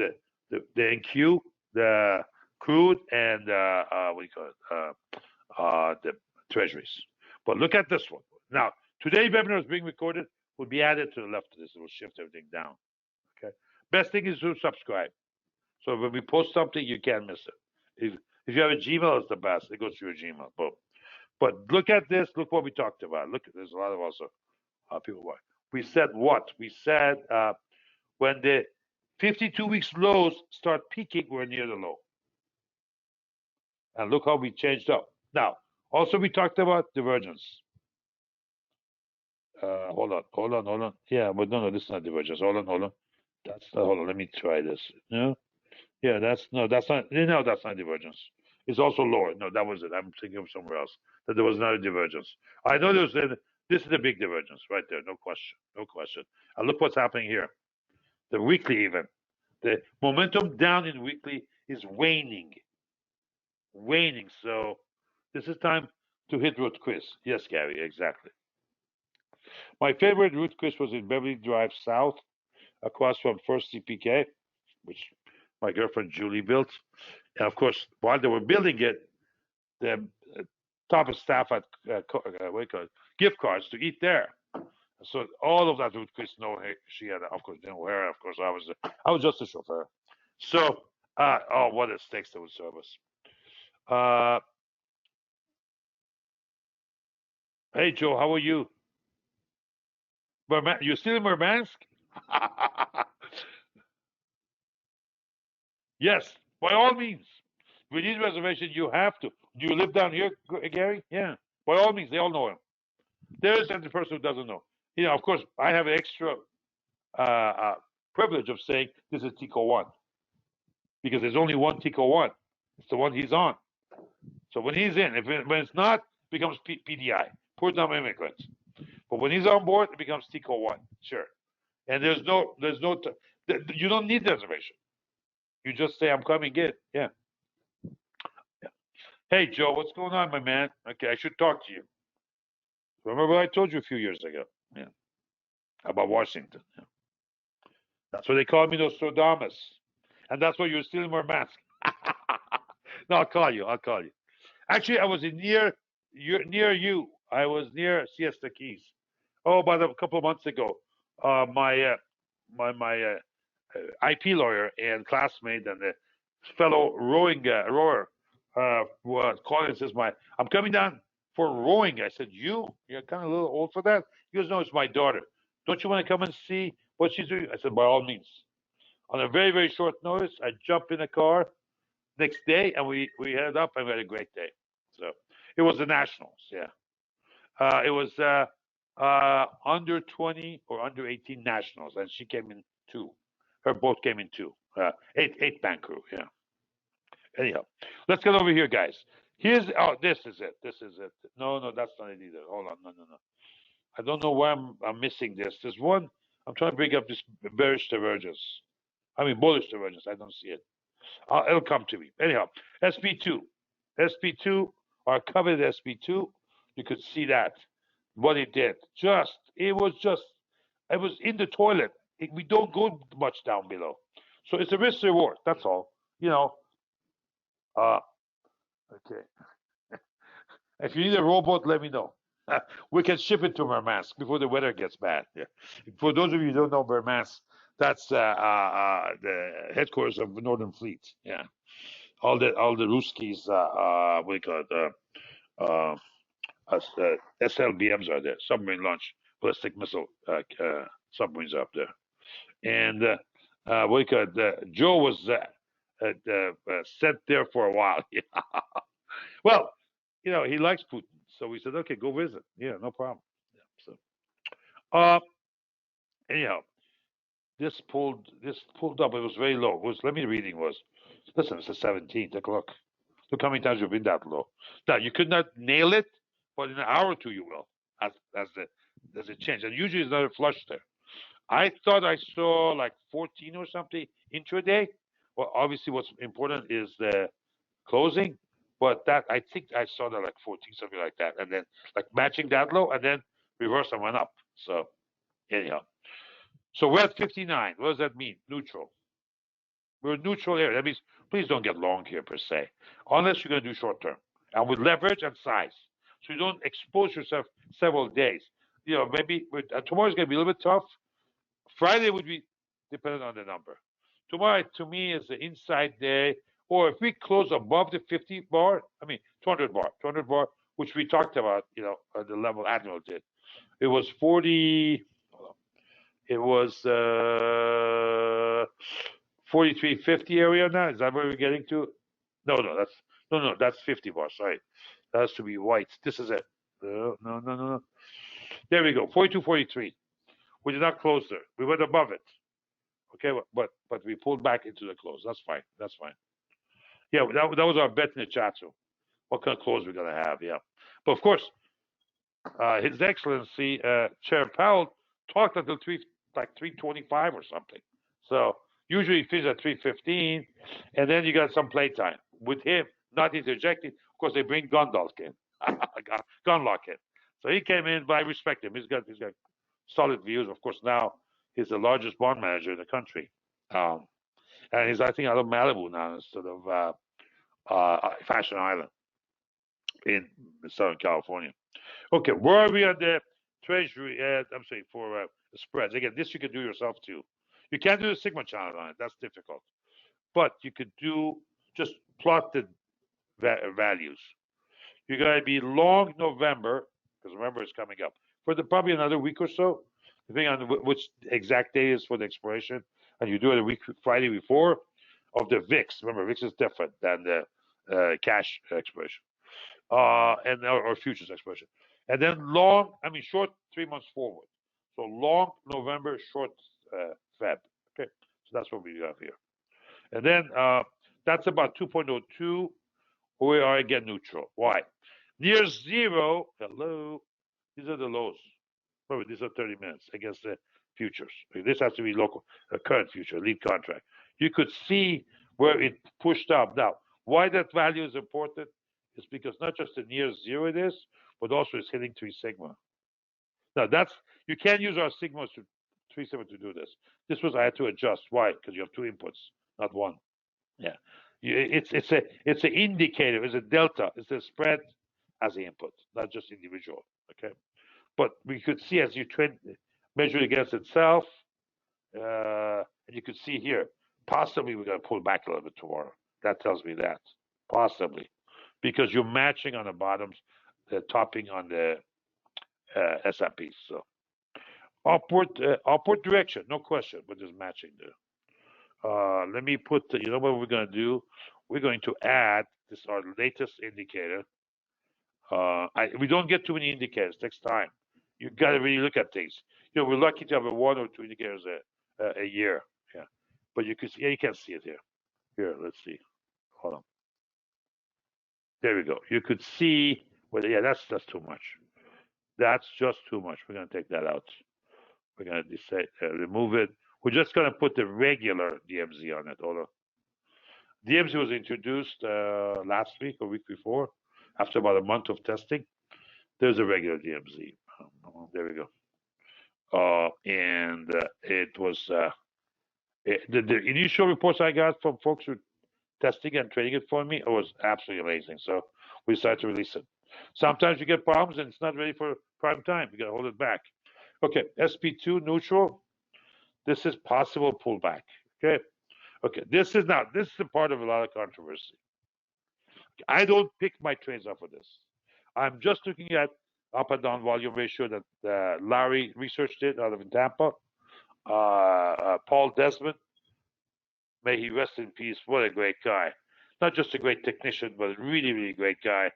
the NQ, the crude, and what do you call it? The treasuries. But look at this one. Now, today's webinar is being recorded. Will be added to the left of this. It will shift everything down. Okay. Best thing is to subscribe. So when we post something, you can't miss it. If you have a Gmail, it's the best. It goes through your Gmail. Boom. But look at this. Look what we talked about. Look, there's a lot of also people. We said what? We said when the 52 weeks lows start peaking, we're near the low. And look how we changed up. Now, also we talked about divergence. Hold on. Yeah, but no, this is not divergence. Hold on. That's not. Hold on. Let me try this. No. Yeah, that's not. That's not divergence. It's also lower. No, that was it. I'm thinking of somewhere else. That there was not a divergence. I know this is a big divergence right there. No question. And look what's happening here. The weekly even. The momentum down in weekly is waning. So this is time to hit Ruth Chris. Yes, Gary, exactly. My favorite Ruth Chris was in Beverly Drive South, across from First CPK, which my girlfriend Julie built. And of course, while they were building it, the top of staff had gift cards to eat there. So all of that Ruth Chris know she had, of course, didn't wear. Of course, I was just a chauffeur. So, what a steaks they would serve us. Hey Joe, how are you? You still in Murmansk? Yes, by all means. We need reservation. You have to. Do you live down here, Gary? Yeah. By all means, they all know him. There is the person who doesn't know. Of course, I have an extra privilege of saying this is Tico 1 because there's only one Tico 1. It's the one he's on. So when he's in, when it's not, it becomes PDI, Poor Dumb Immigrants. But when he's on board, it becomes Tico 1. Sure. And you don't need reservation. You just say, I'm coming in. Yeah. Hey, Joe, what's going on, my man? Okay, I should talk to you. Remember what I told you a few years ago? Yeah. About Washington. Yeah. That's what they call me, Nostradamus. And that's why you're stealing my mask. No, I'll call you. Actually, I was near you. I was near Siesta Keys. Oh, about a couple of months ago. My IP lawyer and classmate and the fellow rower was calling and says, I'm coming down for rowing. I said, you're kind of a little old for that. He goes, no, it's my daughter. Don't you want to come and see what she's doing? I said, by all means. On a very, very short notice, I jumped in a car next day and we headed up and we had a great day. So it was the Nationals, yeah. It was under 20 or under 18 Nationals, and she came in 2. Her boat came in 2. 8-man crew, yeah. Anyhow, let's get over here, guys. This is it. No, that's not it either. Hold on, no. I don't know why I'm missing this. There's one. I'm trying to bring up this bullish divergence. Bullish divergence. I don't see it. It'll come to me. Anyhow, SP2, our coveted SP2. You could see that what it did. It was in the toilet. We don't go much down below, so it's a risk reward. That's all. Okay. If you need a robot, let me know. We can ship it to Murmansk before the weather gets bad. Yeah. For those of you who don't know Murmansk, that's the headquarters of Northern Fleet. Yeah. All the Ruskies, what do you call it? SLBMs are there, submarine launch ballistic missile submarines up there. And we could, Joe was sent there for a while. Well, he likes Putin, so we said, okay, go visit. Yeah, no problem. Yeah, so, anyhow, this pulled up. It was very low. Let me reading was. Listen, it's a 17. Take a look. Look how many times you've been that low. Now you could not nail it, but in an hour or two you will. As it change, and usually it's not a flush there. I thought I saw like 14 or something intraday. Well, obviously, what's important is the closing, but that I think I saw that like 14, something like that, and then like matching that low, and then reverse and went up. So anyhow, so we're at 59. What does that mean? Neutral. We're neutral area. That means please don't get long here per se, unless you're going to do short term and with leverage and size, so you don't expose yourself several days. Maybe tomorrow's going to be a little bit tough. Friday would be dependent on the number. Tomorrow, to me, is the inside day. Or if we close above the 50 bar, 200 bar, which we talked about, at the level Admiral did. It was 40. It was 43.50 area now. Is that where we're getting to? No, that's 50 bar. Sorry, that has to be white. This is it. No. There we go. 42.43. We did not close there. We went above it. Okay, but we pulled back into the close. That's fine. Yeah, that was our bet in the chat room. What kind of close we're gonna have? Yeah, but of course, His Excellency Chair Powell talked until 3:25 or something. So usually he finishes at 3:15, and then you got some playtime with him not interjecting. Of course, they bring Gundlach in, Gunlock in. So he came in, but I respect him. He's got solid views. Of course, now he's the largest bond manager in the country. And he's, I think, out of Malibu now instead of Fashion Island in Southern California. Okay, where are we on the Treasury? I'm sorry, for spreads. Again, this you can do yourself too. You can't do the Sigma channel on it. That's difficult. But you could just plot the values. You're going to be long November, because November is coming up, for probably another week or so, depending on which exact day is for the expiration. And you do it a week, Friday before, of the VIX. Remember, VIX is different than the cash expiration, or futures expiration. And then short 3 months forward. So long November, short Feb. Okay, so that's what we have here. And then that's about 2.02. We are again neutral. Why? Near zero. Hello. These are the lows. Remember, these are 30 minutes against the futures. This has to be local, a current future, lead contract. You could see where it pushed up. Now, why that value is important is because not just the near zero it is, but also it's hitting 3 sigma. Now you can't use our sigmas to 3 sigma to do this. I had to adjust. Why? Because you have 2 inputs, not 1. Yeah. It's an indicator. It's a delta. It's a spread as the input, not just individual. Okay. But we could see as you measure it against itself, and you could see here, possibly we're going to pull back a little bit tomorrow. That tells me that. Possibly. Because you're matching on the bottoms, the topping on the S&P. So upward direction, no question, but there's matching there. Let me put, you know what we're going to do? We're going to add this, our latest indicator. We don't get too many indicators. It takes time. You got to really look at things. We're lucky to have 1 or 2 indicators a year. Yeah, but you can see. Yeah, you can see it here. Here, let's see. Hold on. There we go. You could see. Well, yeah, that's too much. That's just too much. We're going to take that out. We're going to remove it. We're just going to put the regular DMZ on it. Hold on. DMZ was introduced last week or week before, after about a month of testing. There's a regular DMZ. There we go. And it was the initial reports I got from folks who testing and trading it for me. It was absolutely amazing. So we decided to release it. Sometimes you get problems and it's not ready for prime time. You got to hold it back. Okay, SP2 neutral. This is possible pullback. Okay. This is the part of a lot of controversy. I don't pick my trades off of this. I'm just looking at up and down volume ratio that Larry researched it out of Tampa. Paul Desmond, may he rest in peace. What a great guy. Not just a great technician, but a really, really great guy.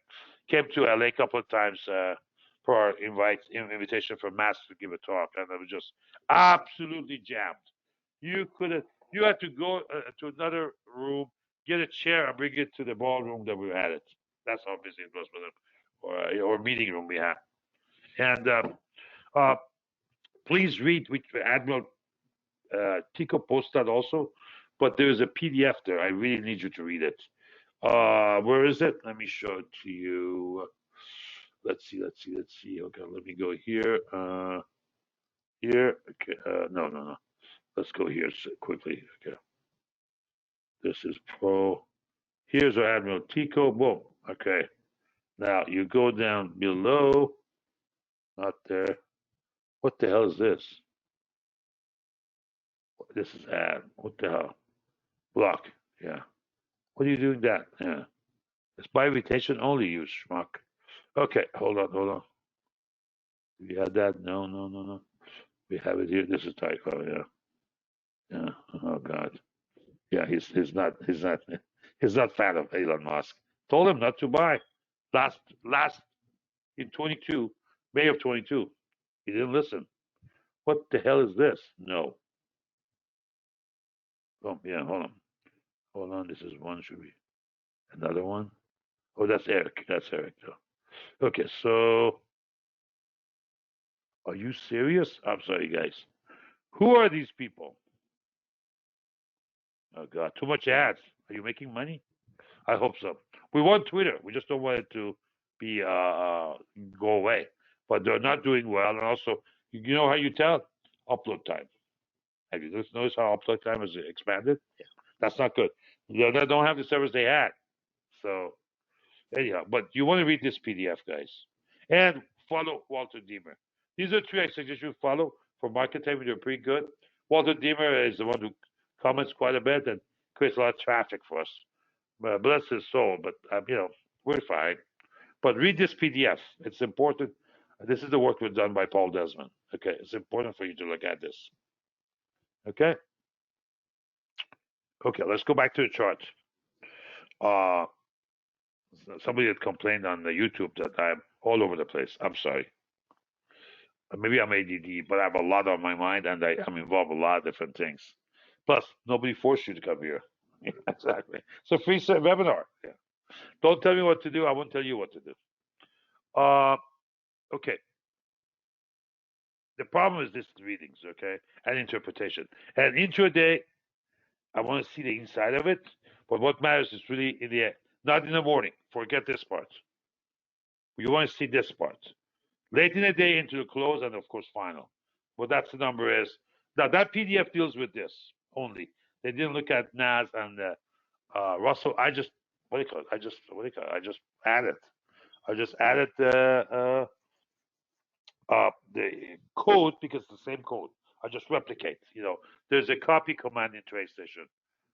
Came to LA a couple of times for our invitation for Mass to give a talk, and it was just absolutely jammed. You had to go to another room, get a chair, and bring it to the ballroom that we had it. That's how busy it was with him, or meeting room we had. And please read, which Admiral Tico posted also, but there's a PDF there. I really need you to read it. Where is it? Let me show it to you. Let's see. Okay, let me go here. Here. Okay. No. Let's go here quickly. Okay. This is Pro. Here's our Admiral Tico. Boom. Okay. Now you go down below. Not there. What the hell is this? This is ad. What the hell? Block. Yeah. What are you doing that? Yeah. It's by invitation only, you schmuck. Okay, hold on. We had that? No. We have it here. This is Tycho. Yeah. Oh God. Yeah, he's not fan of Elon Musk. Told him not to buy. Last in 22 May of 22. He didn't listen. What the hell is this? No. Oh yeah, hold on. This is one. Should be another one. Oh, that's Eric. Okay, so are you serious? I'm sorry, guys. Who are these people? Oh God, too much ads. Are you making money? I hope so. We want Twitter. We just don't want it to be go away. But they're not doing well, and also, you know how you tell upload time. Have you noticed how upload time has expanded? Yeah. That's not good. They don't have the service they had. So anyhow, but you want to read this PDF, guys, and follow Walter Deemer. These are three I suggest you follow for market time. They're pretty good. Walter Deemer is the one who comments quite a bit and creates a lot of traffic for us. Bless his soul, but we're fine. But read this PDF. It's important. This is the work was done by Paul Desmond. Okay, it's important for you to look at this. Okay. Okay, let's go back to the chart. Somebody had complained on the YouTube that I'm all over the place. I'm sorry. Maybe I'm ADD, but I have a lot on my mind and I'm involved in a lot of different things. Plus, nobody forced you to come here. Exactly. It's a free webinar. Yeah. Don't tell me what to do. I won't tell you what to do. Okay. The problem is this readings, okay, and interpretation. And intraday, I want to see the inside of it, but what matters is really in the not in the morning. Forget this part. You want to see this part. Late in the day into the close, and of course final. What that's the number is. Now that PDF deals with this only. They didn't look at Nas and Russell. I just added. I just added the code because it's the same code. I just replicate. There's a copy command in TradeStation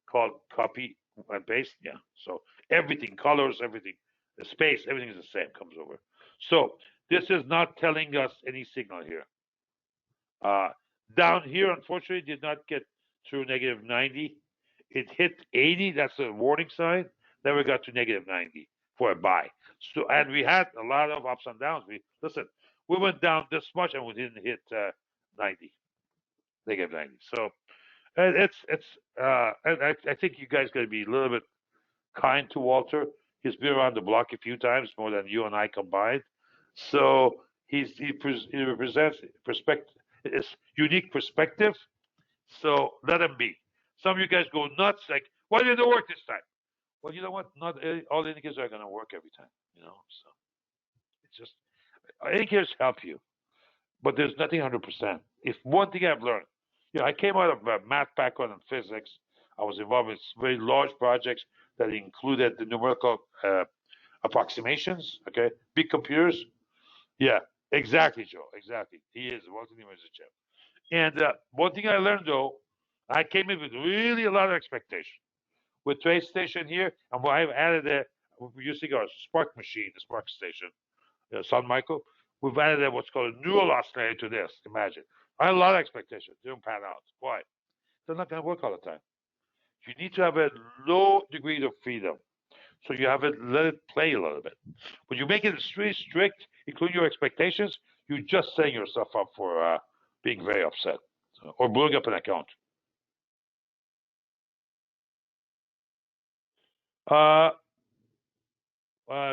called copy and paste. Yeah. So everything, colors, everything, the space, everything is the same. Comes over. So this is not telling us any signal here. Down here, unfortunately, did not get through negative 90. It hit 80. That's a warning sign. Then we got to negative 90 for a buy. So, and we had a lot of ups and downs. We went down this much and we didn't hit 90, negative 90. So I think you guys got to be a little bit kind to Walter. He's been around the block a few times, more than you and I combined. So he represents perspective, his unique perspective. So let him be. Some of you guys go nuts, like, why didn't it work this time? Well, you know what? Not all indicators are going to work every time. So it's just indicators help you, but there's nothing 100%. If one thing I've learned, I came out of a math background in physics. I was involved in very large projects that included the numerical approximations. Okay, big computers. Yeah, exactly, Joe. Exactly. He is. Walter Deemer is a chip. And one thing I learned though, I came in with really a lot of expectation with TradeStation here, and I've added we're using our Spark machine, the Spark Station, Sun Micro. we've added what's called a neural oscillator to this. Imagine. I had a lot of expectations. They don't pan out. Why? They're not going to work all the time. You need to have a low degree of freedom. So you have it, let it play a little bit. When you make it really strict, including your expectations, you're just setting yourself up for being very upset or blowing up an account.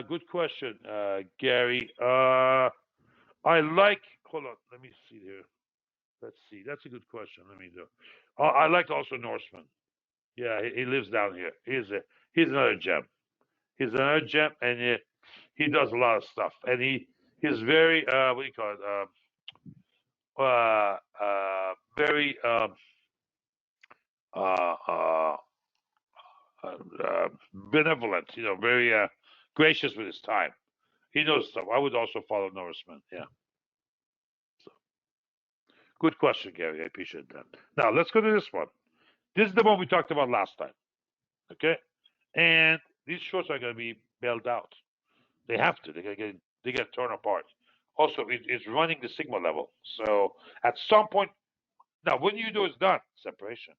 Good question, Gary. I like. Hold on. Let me see here. Let's see. That's a good question. Let me do. I like also Norseman. Yeah, he lives down here. He's another gem. He's another gem, and he does a lot of stuff. And he's very what do you call it? Very uh, uh, benevolent. You know, very gracious with his time. He knows stuff. I would also follow Norseman. Yeah. So, good question, Gary. I appreciate that. Now let's go to this one. This is the one we talked about last time. Okay, and these shorts are going to be bailed out. They have to. They get torn apart. Also, it's running the sigma level. So at some point, now when you do it's done, separation.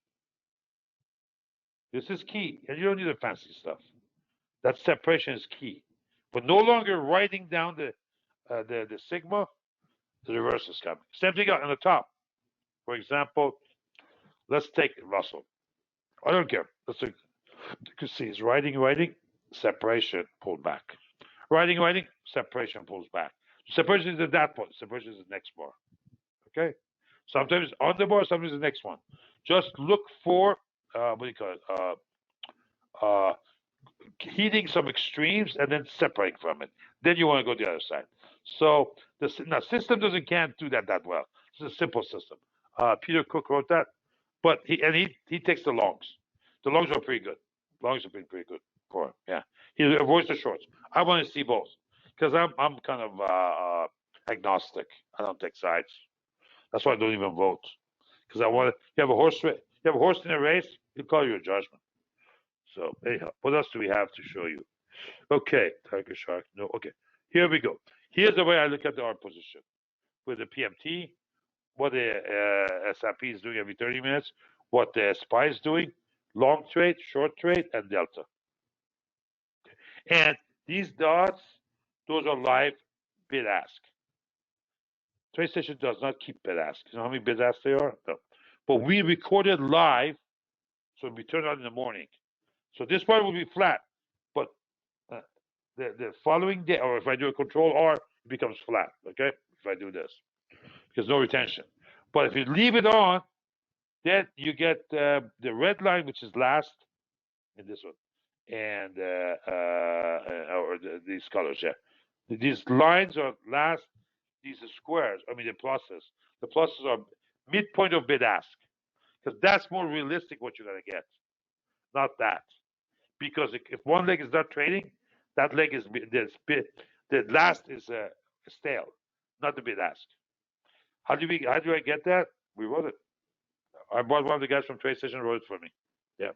This is key, and you don't need the fancy stuff. That separation is key. But no longer writing down the sigma, the reverse is coming. Same thing on the top. For example, let's take Russell. I don't care. Let's look. You can see it's writing, separation, pulled back. Writing, separation pulls back. Separation is at that point. Separation is the next bar. Okay? Sometimes on the bar, sometimes the next one. Just look for, what do you call it? Heating some extremes and then separating from it. Then you want to go to the other side. So the system can't do that well. It's a simple system. Peter Cook wrote that, but he takes the longs. The longs are pretty good. Longs have been pretty good for him. Yeah, he avoids the shorts. I want to see both because I'm kind of agnostic. I don't take sides. That's why I don't even vote because I want to. You have a horse. You have a horse in a race. He'll call you a judgment. So anyhow, what else do we have to show you? Okay, Tiger Shark. No, okay. Here we go. Here's the way I look at the art position with the PMT. What the SIP is doing every 30 minutes. What the SPY is doing. Long trade, short trade, and delta. And these dots, those are live bid ask. TradeStation does not keep bid ask. You know how many bid ask they are? No. But we recorded live, so we turn on in the morning. So this part will be flat, but the following day, or if I do a control R, it becomes flat. Okay, if I do this, because no retention. But if you leave it on, then you get the red line, which is last in this one, and or these colors. Yeah, these lines are last. These are squares. I mean the pluses. The pluses are midpoint of bid ask, because that's more realistic what you're gonna get, not that. Because if one leg is not trading, that leg is the last is stale, not the bid ask. How do I get that? We wrote it. I bought one of the guys from TradeStation wrote it for me. Yeah.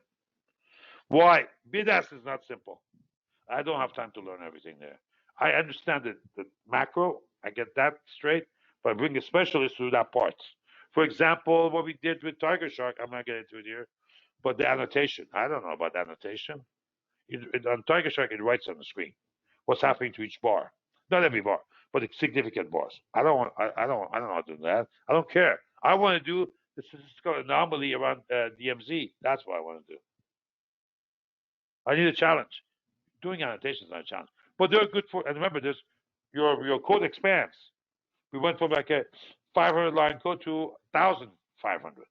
Why? Bid ask is not simple. I don't have time to learn everything there. I understand the macro. I get that straight, but I bring a specialist through that part. For example, what we did with Tiger Shark, I'm not getting into it here, but the annotation. I don't know about annotation. On Tiger Shark, it writes on the screen what's happening to each bar. Not every bar, but the significant bars. I don't know how to do that. I don't care. I want to do the statistical anomaly around DMZ. That's what I want to do. I need a challenge. Doing annotations is not a challenge, but they're good for. And remember, this your code expands. We went from like a 500 line code to 1,500.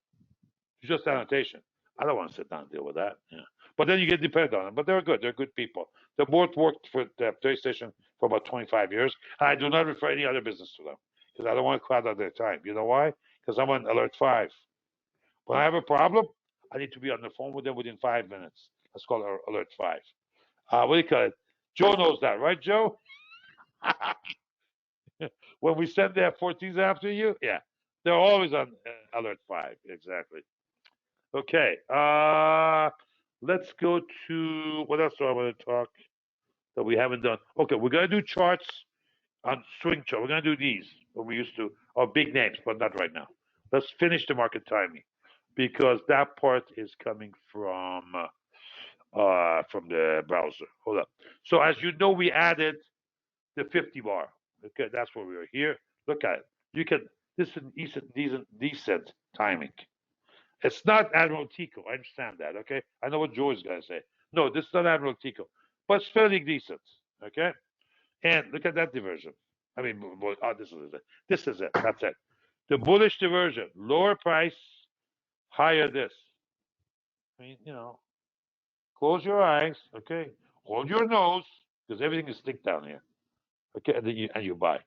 It's just annotation. I don't want to sit down and deal with that. Yeah. But then you get dependent on them. But they're good. They're good people. They both worked for the PlayStation for about 25 years. And I do not refer any other business to them because I don't want to crowd out their time. You know why? Because I'm on alert 5. When I have a problem, I need to be on the phone with them within 5 minutes. That's called alert 5. What do you call it? Joe knows that, right, Joe? When we send the F-14s after you, yeah, they're always on alert 5. Exactly. Okay. Let's go to what else do I want to talk that we haven't done? Okay, we're gonna do charts on swing chart. We're going to do these, what we used to, or big names, but not right now. Let's finish the market timing because that part is coming from the browser. Hold up. So as you know, we added the 50 bar. Okay, that's where we are here. Look at it. You can. This is decent timing. It's not Admiral Tico. I understand that. Okay, I know what Joe is going to say. No, this is not Admiral Tico, but it's fairly decent. Okay, and look at that diversion. I mean, this is it. This is it. That's it. The bullish diversion, lower price, higher this. I mean, close your eyes. Okay, hold your nose because everything is thick down here. Okay, and then you buy.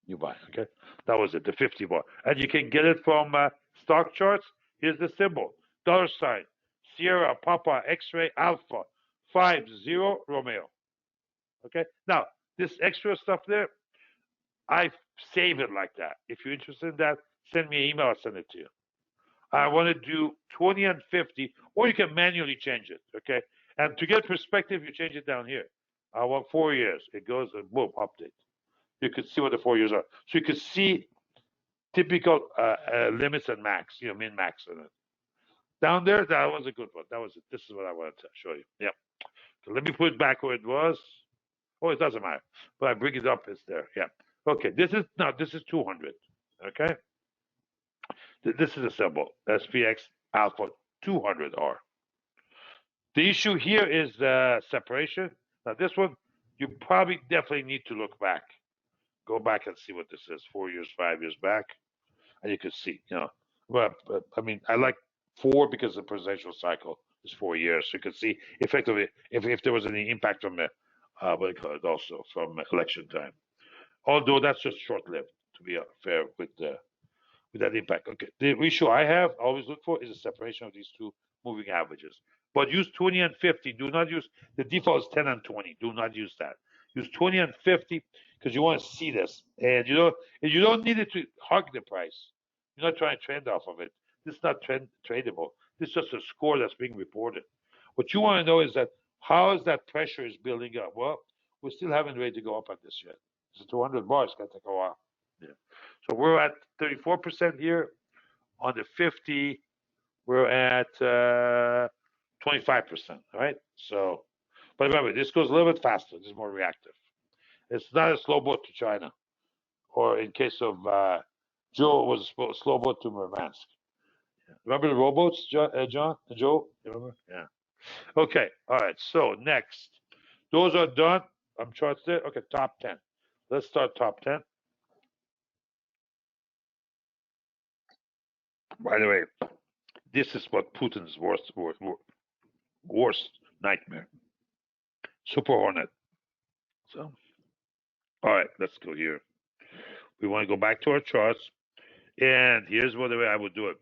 You buy. Okay, that was it. The 50 bar, and you can get it from stock charts. Here's the symbol: $sign, Sierra, Papa, X-ray, Alpha, 50 Romeo. Okay, now this extra stuff there, I save it like that. If you're interested in that, send me an email. I'll send it to you. I want to do 20 and 50, or you can manually change it. Okay, and to get perspective, you change it down here. I want 4 years. It goes and boom, update. You could see what the 4 years are. So you could see typical limits and max, min max in it. Down there, that was a good one. That was it. This is what I wanted to show you. Yep. So let me put it back where it was. Oh, it doesn't matter. But I bring it up, it's there. Yeah. Okay. This is 200. Okay. This is a symbol. SPX alpha 200R. The issue here is separation. Now this one, you probably definitely need to look back. Go back and see what this is. 4 years, 5 years back. And you can see, but I mean, I like 4 because the presidential cycle is 4 years. So you can see effectively if there was any impact from the, what do you call it, also from election time. Although that's just short-lived, to be fair with that impact. Okay, the issue I have always look for is a separation of these two moving averages. But use 20 and 50. Do not use the default is 10 and 20. Do not use that. Use 20 and 50 because you want to see this, and you don't need it to hug the price. You're not trying to trend off of it. This is not tradable. This is just a score that's being reported. What you want to know is that how is that pressure is building up? Well, we still haven't ready to go up on this yet. It's 200 bars. It's going to take a while. Yeah. So we're at 34% here. On the 50, we're at 25%. All right. So, but remember, this goes a little bit faster. This is more reactive. It's not a slow boat to China, or in case of Joe, it was a slow boat to Murmansk. Remember the rowboats, Joe? You remember? Yeah. Okay. All right. So next, those are done. I'm charts there. Okay. Top 10. Let's start top 10. By the way, this is what Putin's worst nightmare. Super Hornet. So, all right, let's go here. We want to go back to our charts, and here's what the way I would do it.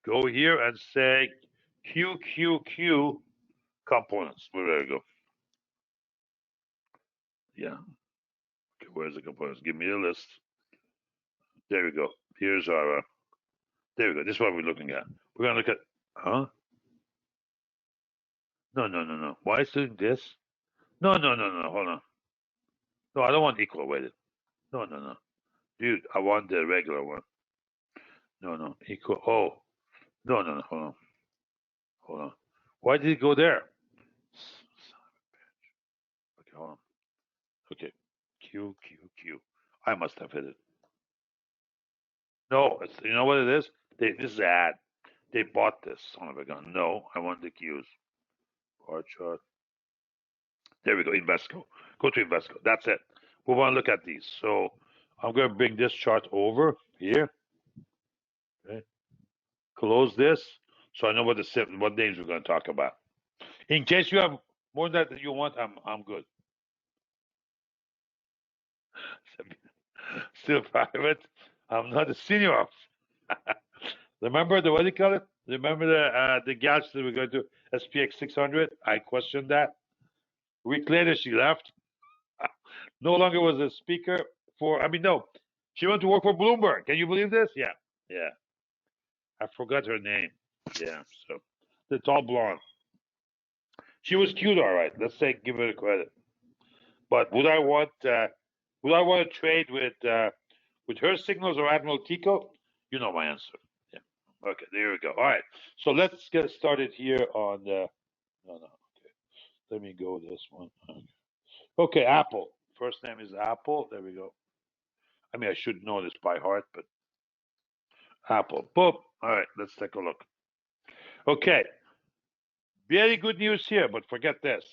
Go here and say QQQ components. Where do I go? Yeah. Okay, where's the components? Give me a list. There we go. Here's our. There we go. This is what we're looking at. We're gonna look at. Huh? No. Why is it doing this? No. Hold on. No, I don't want equal weighted. No. Dude, I want the regular one. No. Equal. Oh. No. Hold on. Why did it go there? Okay, hold on. Okay. Q. I must have hit it. No, you know what it is? This is an ad. They bought this son of a gun. No, I want the Qs. Bar chart. There we go. Invesco. Go to Invesco. That's it. We want to look at these. So I'm going to bring this chart over here. Okay. Close this. So I know what names we're going to talk about. In case you have more than that you want, I'm good. Still private. I'm not a senior officer. Remember what do you call it? Remember the gals that were going to SPX 600? I questioned that. A week later, she left. No longer was a speaker for. No, she went to work for Bloomberg. Can you believe this? Yeah. I forgot her name. Yeah. So the tall blonde. She was cute, all right. Let's give her the credit. But would I want Will I want to trade with her signals or Admiral Tico? You know my answer. Yeah. Okay, there we go. All right. So let's get started here on the. No, no. Okay. Let me go this one. Okay, Apple. First name is Apple. There we go. I mean, I should know this by heart, but Apple. Boom. All right, let's take a look. Okay. Very good news here, but forget this.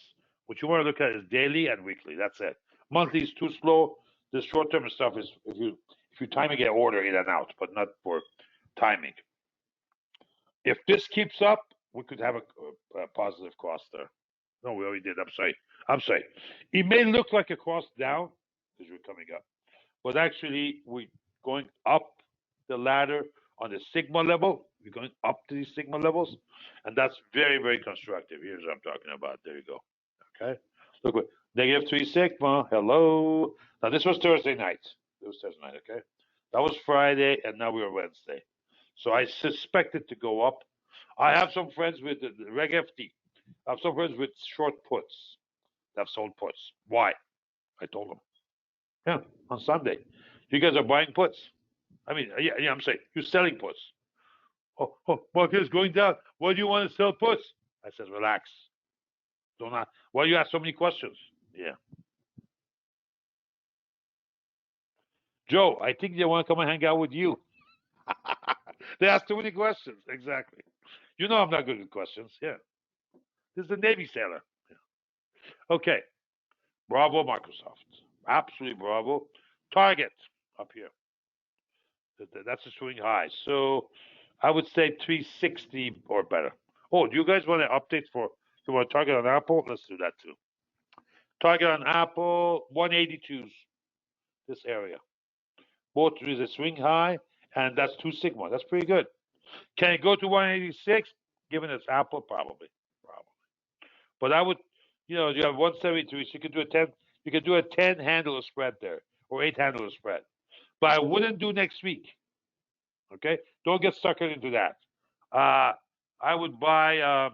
What you want to look at is daily and weekly. That's it. Monthly is too slow. The short-term stuff is if you timing it, order in and out, but not for timing. If this keeps up, we could have a positive cross there. No, we already did. I'm sorry. I'm sorry. It may look like a cross down because we're coming up, but actually we're going up the ladder on the sigma level. We're going up to these sigma levels, and that's very, very constructive. Here's what I'm talking about. There you go. Okay. Look what negative 3 sigma. Hello. Now this was Thursday night. It was Thursday night. Okay. That was Friday, and now we're Wednesday. So I suspect it to go up. I have some friends with the Reg FT. I have some friends with short puts that have sold puts. Why? I told them. Yeah, on Sunday. You guys are buying puts. I mean, yeah, I'm saying you're selling puts. Oh, market is going down. Why do you want to sell puts? I said, relax. Don't ask. Why you ask so many questions? Yeah. Joe, I think they want to come and hang out with you. They ask too many questions. Exactly. You know I'm not good with questions. Yeah. This is a Navy sailor. Yeah. Okay. Bravo, Microsoft. Absolutely bravo. Target up here. That's a swing high. So I would say 360 or better. Oh, do you guys want to update for you want to target on Apple? Let's do that too. Target on Apple 182s. This area. Both is a swing high, and that's 2 sigma. That's pretty good. Can it go to 186? Given it's Apple, probably. But I would, you have 173, so you could do a 10. You could do a 10 handle spread there, or 8 handle spread. But I wouldn't do next week. Okay, don't get suckered into that. I would buy.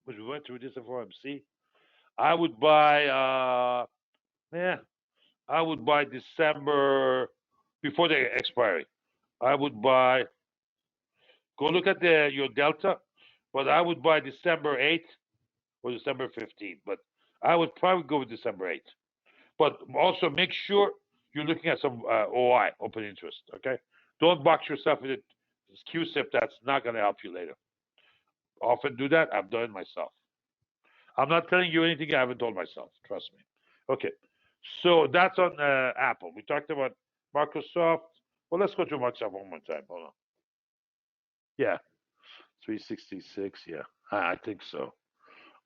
We went through this for MC. I would buy. I would buy December before the expiry. I would buy. Go look at your delta, but I would buy December 8th or December 15th. But I would probably go with December 8th. But also make sure you're looking at some OI, open interest. Okay, don't box yourself in a QSIP that's not going to help you later. Often do that. I've done it myself. I'm not telling you anything I haven't told myself. Trust me. Okay, so that's on Apple. We talked about Microsoft. Well, let's go to Microsoft one more time. Hold on. Yeah, 366. Yeah, I think so.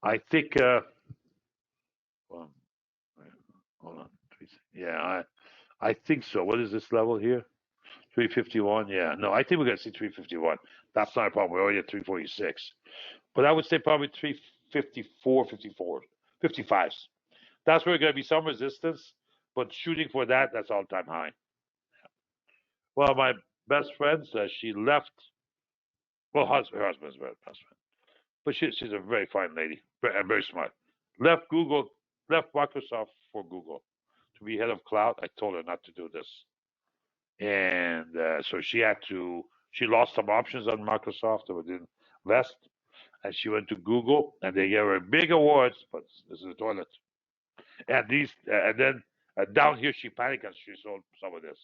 I think. Well, hold on. Yeah, I think so. What is this level here? 351. Yeah, no, I think we're gonna see 351. That's not a problem. We're already at 346. But I would say probably 354, 54, 55s. That's where going to be some resistance, but shooting for that, that's all time high. Well, my best friend, she left. Well, her husband's my best friend, but she's a very fine lady and very smart. Left Google, left Microsoft for Google to be head of cloud. I told her not to do this, and so she had to. She lost some options on Microsoft that didn't invest, and she went to Google, and they gave her big awards. But this is the toilet. And then down here she panicked and she sold some of this.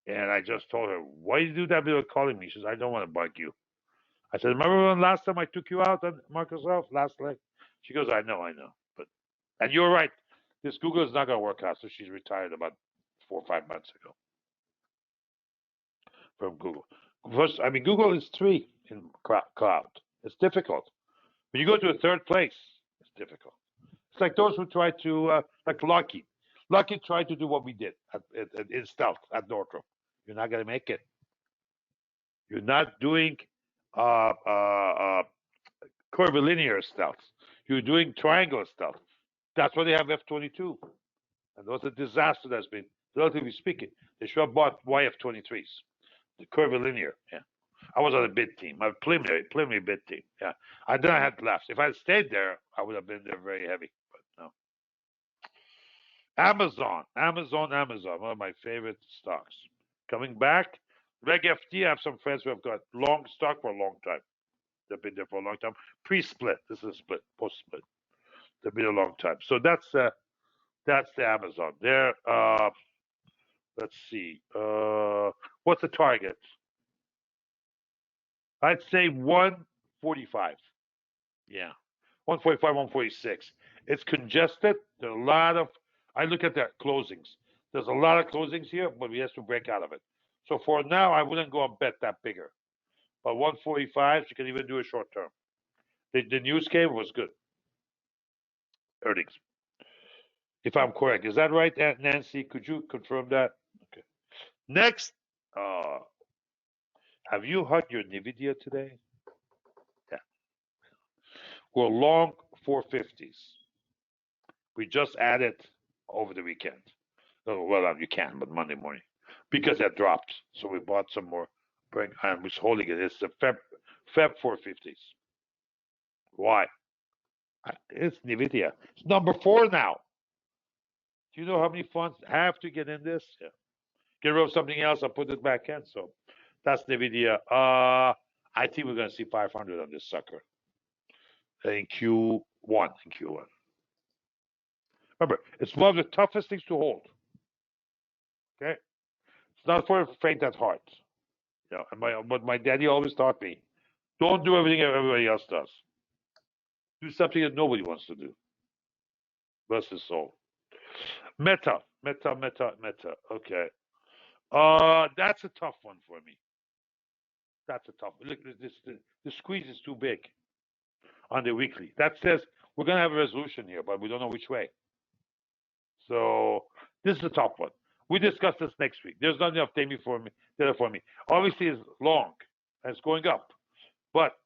And I just told her, "Why did you do that without calling me?" She says, "I don't want to bug you." I said, "Remember when last time I took you out on Microsoft last leg?" She goes, "I know, but and you're right. This Google is not going to work out." So she's retired about 4 or 5 months ago from Google. First, I mean, Google is 3 in cloud. It's difficult. When you go to a third place, it's difficult. It's like those who try to, like Lockheed. Lockheed tried to do what we did in stealth at Northrop. You're not going to make it. You're not doing uh, uh, uh, curvilinear stealth. You're doing triangular stealth. That's why they have F-22. And those are a disaster that's been, relatively speaking. They should have bought YF-23s, the curvilinear. Yeah. I was on a bid team, a preliminary bid team. Yeah. And then I had left. If I had stayed there, I would have been there very heavy. But no. Amazon, one of my favorite stocks. Coming back. Reg FT, I have some friends who have got long stock for a long time. They've been there for a long time. Pre-split. This is a split, post-split. They've been a long time. So that's the Amazon. There. Let's see. What's the target? I'd say 145. Yeah, 145, 146. It's congested. There's a lot of. I look at the closings. There's a lot of closings here, but we have to break out of it. So for now, I wouldn't go and bet that bigger. But 145, you can even do a short term. The news came was good. Earnings, if I'm correct. Is that right, Nancy? Could you confirm that? Okay. Next, uh, have you heard your NVIDIA today? Yeah. We're long 450s. We just added over the weekend. Oh, well, you can, but Monday morning. Because that dropped. So we bought some more. I was holding it. It's the Feb 450s. Why? It's NVIDIA. It's number 4 now. Do you know how many funds have to get in this? Yeah. Get rid of something else, I'll put it back in. So that's NVIDIA. I think we're going to see 500 on this sucker in Q1. Remember, it's one of the toughest things to hold. Okay, it's not for faint at heart. You know, but my daddy always taught me, don't do everything everybody else does. Do something that nobody wants to do. Bless his soul. Meta. Okay. That's a tough one for me. That's a tough one. Look, the squeeze is too big on the weekly. That says we're going to have a resolution here, but we don't know which way. So this is a tough one. We discuss this next week. There's not enough data for me. Obviously, it's long and it's going up, but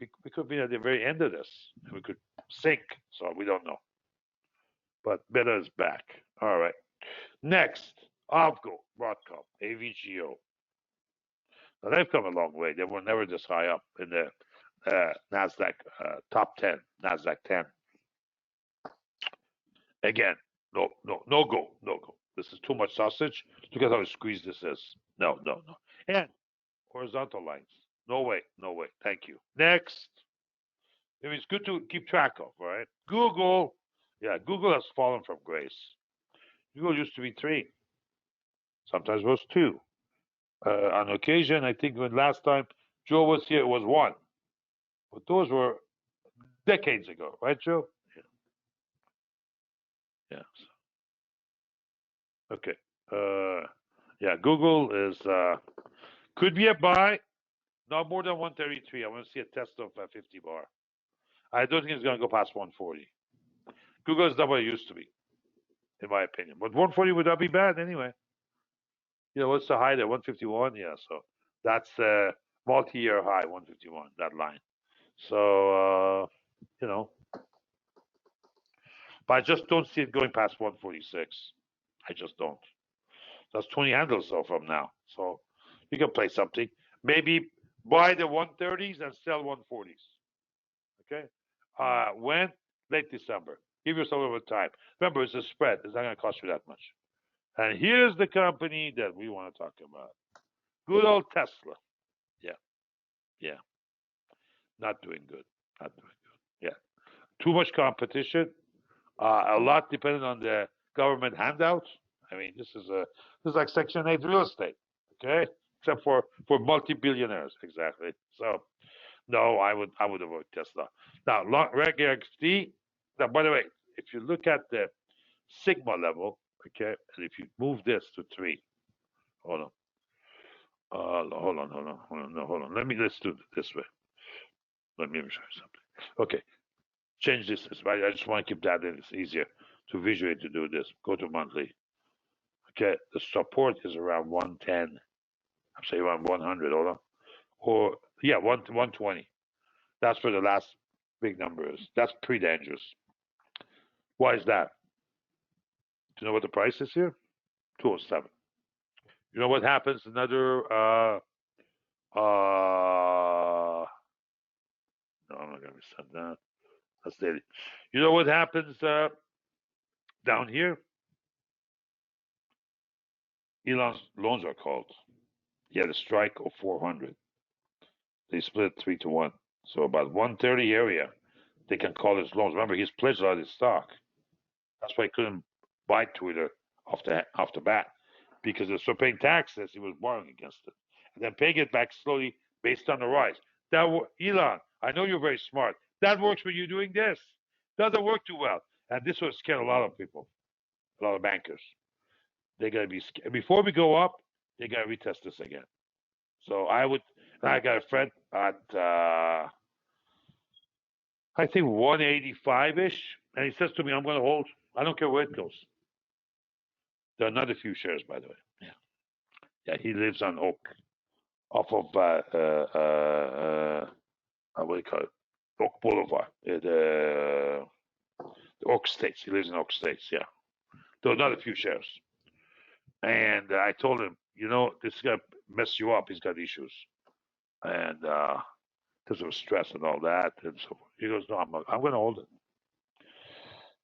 we could be at the very end of this and we could sink. So we don't know. But Meta is back. All right. Next, Avgo, Broadcom, AVGO. Now they've come a long way. They were never this high up in the Nasdaq top 10, Nasdaq 10. Again, no go. This is too much sausage. Look at how squeezed this is. No. And horizontal lines. No way. Thank you. Next. It's good to keep track of, right? Google. Yeah, Google has fallen from grace. Google used to be 3. Sometimes it was 2. On occasion, I think when last time Joe was here, it was 1. But those were decades ago, right, Joe? Yeah. Okay. Yeah, Google is could be a buy, not more than 133. I want to see a test of 50 bar. I don't think it's going to go past 140. Google is not what it used to be, in my opinion. But 140 would not be bad anyway. You know, what's the high there? 151? Yeah, so that's a multi-year high, 151, that line. So, you know, but I just don't see it going past 146. I just don't. That's 20 handles though from now. So you can play something. Maybe buy the 130s and sell 140s. Okay? When? Late December. Give yourself a little time. Remember, it's a spread. It's not going to cost you that much. And here's the company that we want to talk about. Good old Tesla. Yeah. Not doing good. Yeah. Too much competition. A lot depending on the government handouts. I mean, this is like Section 8 real estate. Okay? Except for multi-billionaires, exactly. So no, I would avoid Tesla. Now, Reg XD. Now, by the way, if you look at the sigma level, okay, and if you move this to 3, hold on. Hold on. Let's do it this way. Let me show you something. Okay, change this. I just want to keep that in. It's easier to visually to do this. Go to monthly. Okay, the support is around 110. I'm saying around 100. Hold on. Or yeah, 120. That's where the last big number is. That's pretty dangerous. Why is that? Do you know what the price is here? 207. You know what happens? Another no, I'm not gonna send that. That's daily. You know what happens down here? Elon's loans are called. He had a strike of 400. They split 3-1. So about 130 area, they can call his loans. Remember, he's pledged a lot of his stock. That's why he couldn't buy Twitter off the bat, because they're still paying taxes. He was borrowing against it, and then paying it back slowly based on the rise. Elon, I know you're very smart. That works when you're doing this. Doesn't work too well, and this will scare a lot of people, a lot of bankers. They're gonna be scared. Before we go up, they gotta retest this again. So I got a friend at I think 185 ish, and he says to me, "I'm going to hold. I don't care where it goes." There are not a few shares, by the way. Yeah, yeah. He lives on Oak, off of what do you call it? Oak Boulevard. The Oak States. He lives in Oak States. Yeah, there are not a few shares. And I told him, this is gonna mess you up. He's got issues, and because of stress and all that, and so forth. He goes, "No, I'm going to hold it."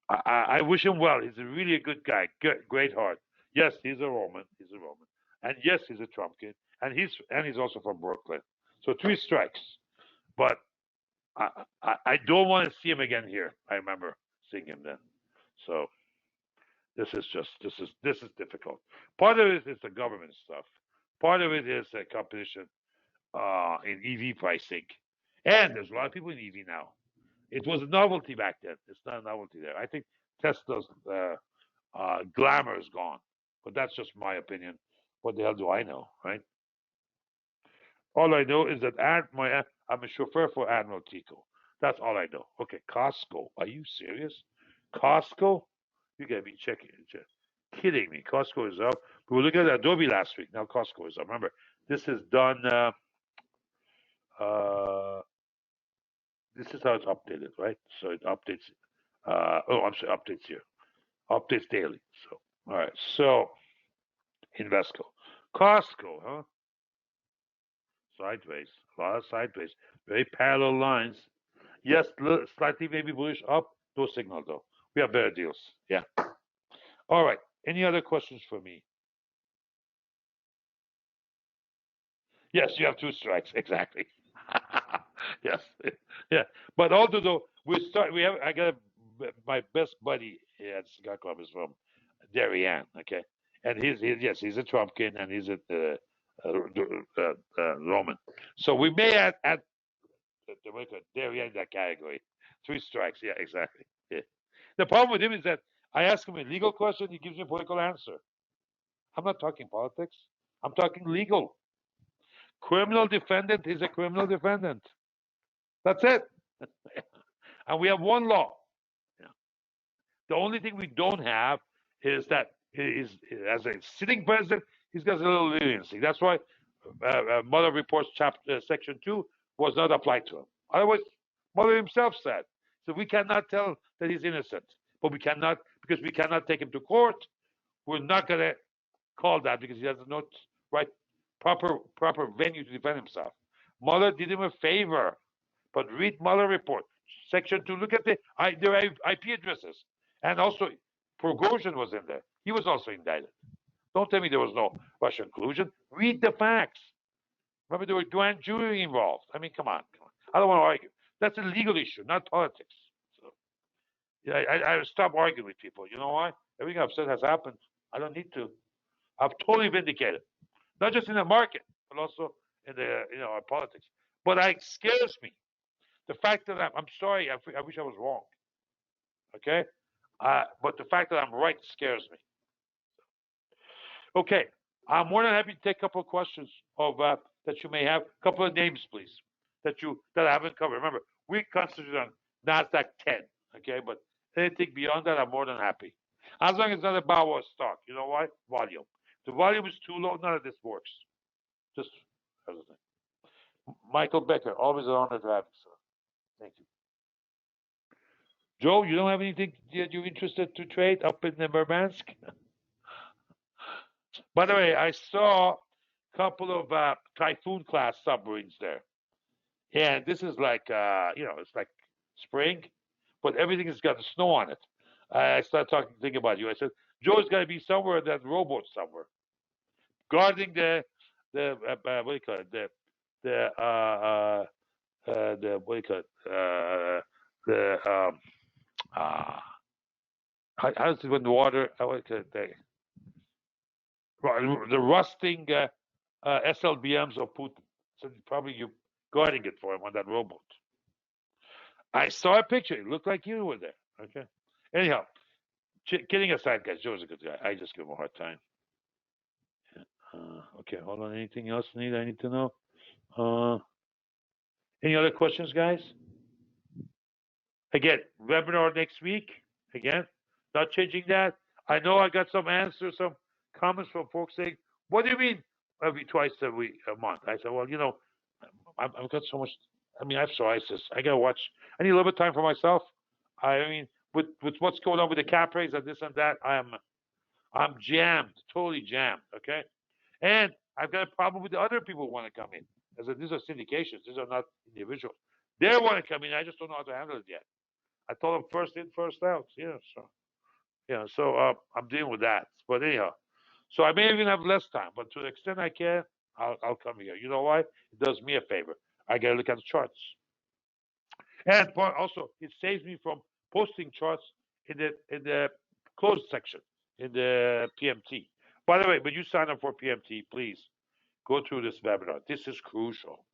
I wish him well. He's really a good guy. Great heart. Yes, he's a Roman. He's a Roman, and yes, he's a Trump kid, and he's also from Brooklyn. So 3 strikes. But I don't want to see him again here. I remember seeing him then. So this is difficult. Part of it is the government stuff. Part of it is the competition in EV pricing, and there's a lot of people in EV now. It was a novelty back then. It's not a novelty there. I think Tesla's glamour is gone, but that's just my opinion. What the hell do I know, right? All I know is that I'm a chauffeur for Admiral Tico. That's all I know. Okay, Costco. Are you serious? Costco? You gotta be kidding me. Costco is up. We were looking at Adobe last week. Now Costco is up. Remember, this is done. This is how it's updated, right? So it updates. I'm sorry, updates here. Updates daily. So, all right. So, Invesco. Costco, huh? Sideways. A lot of sideways. Very parallel lines. Yes, slightly maybe bullish up. No signal, though. We have better deals. Yeah. All right. Any other questions for me? Yes, you have 2 strikes. Exactly. Yes. Yeah. But although I got my best buddy at Cigar Club is from Darien, okay? And he's a Trump kid and he's a Roman. So we may add Darien in that category. 3 strikes. Yeah, exactly. Yeah. The problem with him is that I ask him a legal question, he gives me a political answer. I'm not talking politics. I'm talking legal. Criminal defendant is a criminal defendant. That's it. And we have one law. Yeah. The only thing we don't have is that as a sitting president, he's got a little leniency. That's why Mueller reports section 2 was not applied to him. Otherwise, Mueller himself said. So we cannot tell that he's innocent, but because we cannot take him to court. We're not going to call that because he has no right proper venue to defend himself. Mueller did him a favor, but read Mueller report section 2. Look at their IP addresses, and also Prigozhin was in there. He was also indicted. Don't tell me there was no Russian collusion. Read the facts. Remember, there were grand jury involved. I mean, come on. I don't want to argue. That's a legal issue, not politics. So, yeah, I stop arguing with people. You know why? Everything I've said has happened. I don't need to. I've totally vindicated, not just in the market, but also in the politics. But it scares me. The fact that I'm sorry. I wish I was wrong. Okay, but the fact that I'm right scares me. Okay, I'm more than happy to take a couple of questions of that you may have. A couple of names, please, that I haven't covered. Remember, we concentrate on Nasdaq 10. Okay, but anything beyond that, I'm more than happy. As long as it's not a Bauer stock. You know why? Volume. The volume is too low. None of this works. Just as a thing. Michael Becker, always an honor to have you, sir. Thank you. Joe, you don't have anything that you're interested to trade up in the Murmansk? By the way, I saw a couple of Typhoon class submarines there. And this is like, it's like spring, but everything has got snow on it. I started thinking about you. I said, Joe's got to be somewhere in that rowboat somewhere. guarding the what do you call it? The what do you call it? The uh, how does it when the water? What do you call it? The rusting SLBMs of Putin. So probably you guarding it for him on that rowboat. I saw a picture. It looked like you were there. Okay. Anyhow, kidding aside, guys, Joe's a good guy. I just give him a hard time. Okay, hold on. Anything else I need to know? Any other questions, guys? Again, webinar next week. Again, not changing that. I know I got some answers, some comments from folks saying, "What do you mean every twice a month?" I said, "Well, I've got so much. I mean, I have psoriasis. I gotta watch. I need a little bit of time for myself. I mean, with what's going on with the cap raise and this and that, I'm jammed, totally jammed. Okay, and I've got a problem with the other people who want to come in. I said, these are syndications. These are not individuals. They want to come in. I just don't know how to handle it yet. I told them first in, first out. So I'm dealing with that. But anyhow, so I may even have less time, but to the extent I can, I'll come here. You know why? It does me a favor. I got to look at the charts. And also, it saves me from posting charts in the closed section, in the PMT. By the way, when you sign up for PMT, please go through this webinar. This is crucial.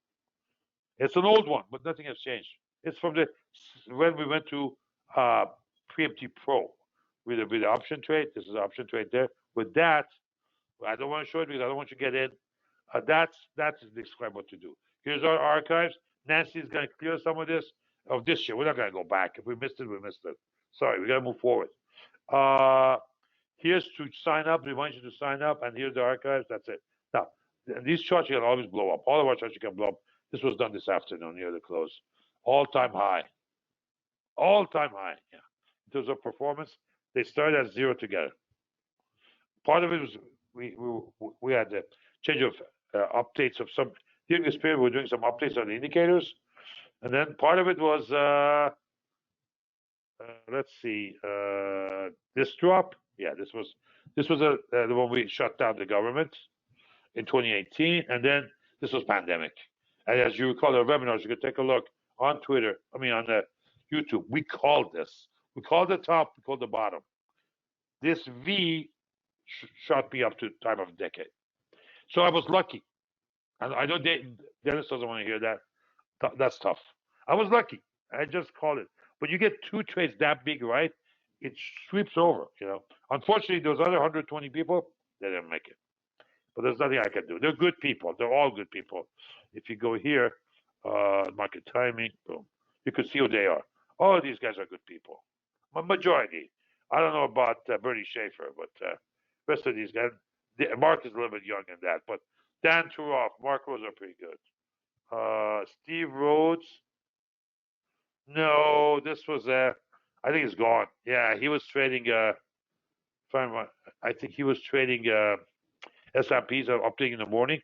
It's an old one, but nothing has changed. It's from when we went to PMT Pro with the option trade. This is option trade there. With that, I don't want to show it because I don't want you to get in. That's describe what to do. Here's our archives. Nancy is going to clear some of this year. We're not going to go back. If we missed it, we missed it. Sorry, we got to move forward. Here's to sign up. We want you to sign up, and here's the archives. That's it. Now, these charts you can always blow up. All of our charts you can blow up. This was done this afternoon near the close. All-time high. All-time high. Yeah. In terms of performance, they started at zero together. Part of it was we had the change of updates of some during this period. We were doing some updates on the indicators, and then part of it was let's see, this drop. Yeah, this was the one we shut down the government in 2018, and then this was pandemic. And as you recall, the webinars, you could take a look on Twitter. I mean, on the YouTube. We called this. We called the top. We called the bottom. This V shot me up to time of the decade. So I was lucky. And I know Dennis doesn't want to hear that. That's tough. I was lucky. I just called it. But you get two trades that big, right? It sweeps over, Unfortunately, those other 120 people, they didn't make it. But there's nothing I can do. They're good people. They're all good people. If you go here, market timing, boom, you can see who they are. All of these guys are good people. Majority. I don't know about Bernie Schaefer, but rest of these guys, Mark is a little bit young in that. But Dan Turoff, Mark Rose are pretty good. Steve Rhodes. No, this was I think he's gone. Yeah, he was trading. I think he was trading S&Ps updating in the morning.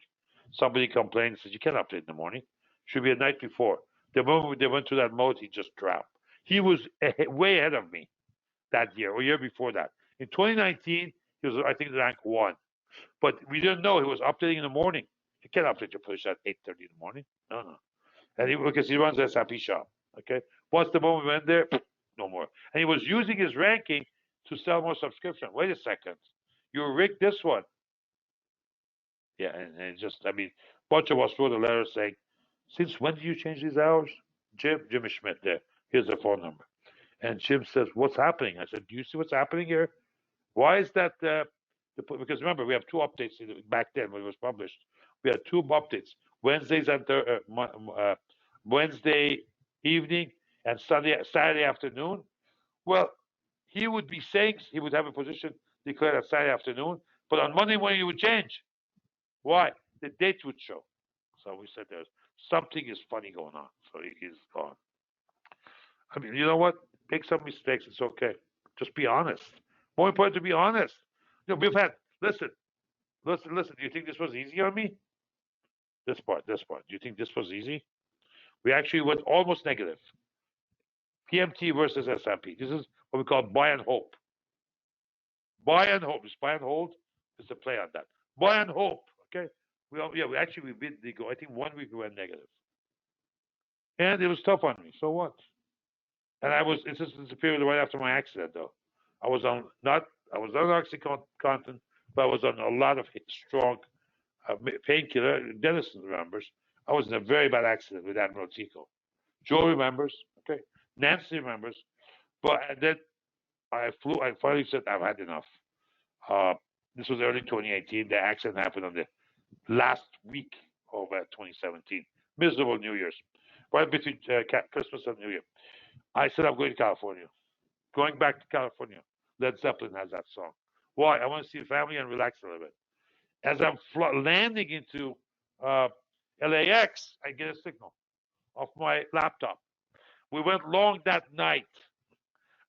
Somebody complained, says you can't update in the morning. Should be a night before. The moment they went to that mode, he just dropped. He was way ahead of me that year or year before that. In 2019, he was, I think, rank 1. But we didn't know he was updating in the morning. You can't update your position at 8:30 in the morning. No. And because he runs the S&P shop. Okay. Once the moment we went there, no more. And he was using his ranking to sell more subscription. Wait a second. You rigged this one. Yeah, and just, I mean, a bunch of us wrote a letter saying, since when did you change these hours? Jimmy Schmidt there. Here's the phone number. And Jim says, what's happening? I said, do you see what's happening here? Why is that? Because remember, we have two updates back then when it was published. We had two updates, Wednesdays and Wednesday evening and Saturday afternoon. Well, he would be saying he would have a position declared on Saturday afternoon, but on Monday morning he would change. Why? The dates would show. So we said there's something is funny going on. So he's gone. I mean, you know what? Make some mistakes. It's okay. Just be honest. More important to be honest. We've had, listen. Do you think this was easy on me? This part. Do you think this was easy? We actually went almost negative. PMT versus S&P. This is what we call buy and hope. Buy and hope. This buy and hold is the play on that. Buy and hope. Okay. We actually we did go. I think 1 week we went negative, and it was tough on me. So what? And I was. It's a period right after my accident though. I was on not. I was on OxyContin, but I was on a lot of strong painkiller. Dennis remembers. I was in a very bad accident with Admiral Tico. Joe remembers. Okay. Nancy remembers. But then I flew. I finally said I've had enough. Uh, this was early 2018. The accident happened on the last week of 2017. Miserable New Year's, right between Christmas and New Year. I said I'm going to California. Going back to California. Led Zeppelin has that song. Why? I want to see family and relax a little bit. As I'm landing into uh, LAX, I get a signal off my laptop. We went long that night.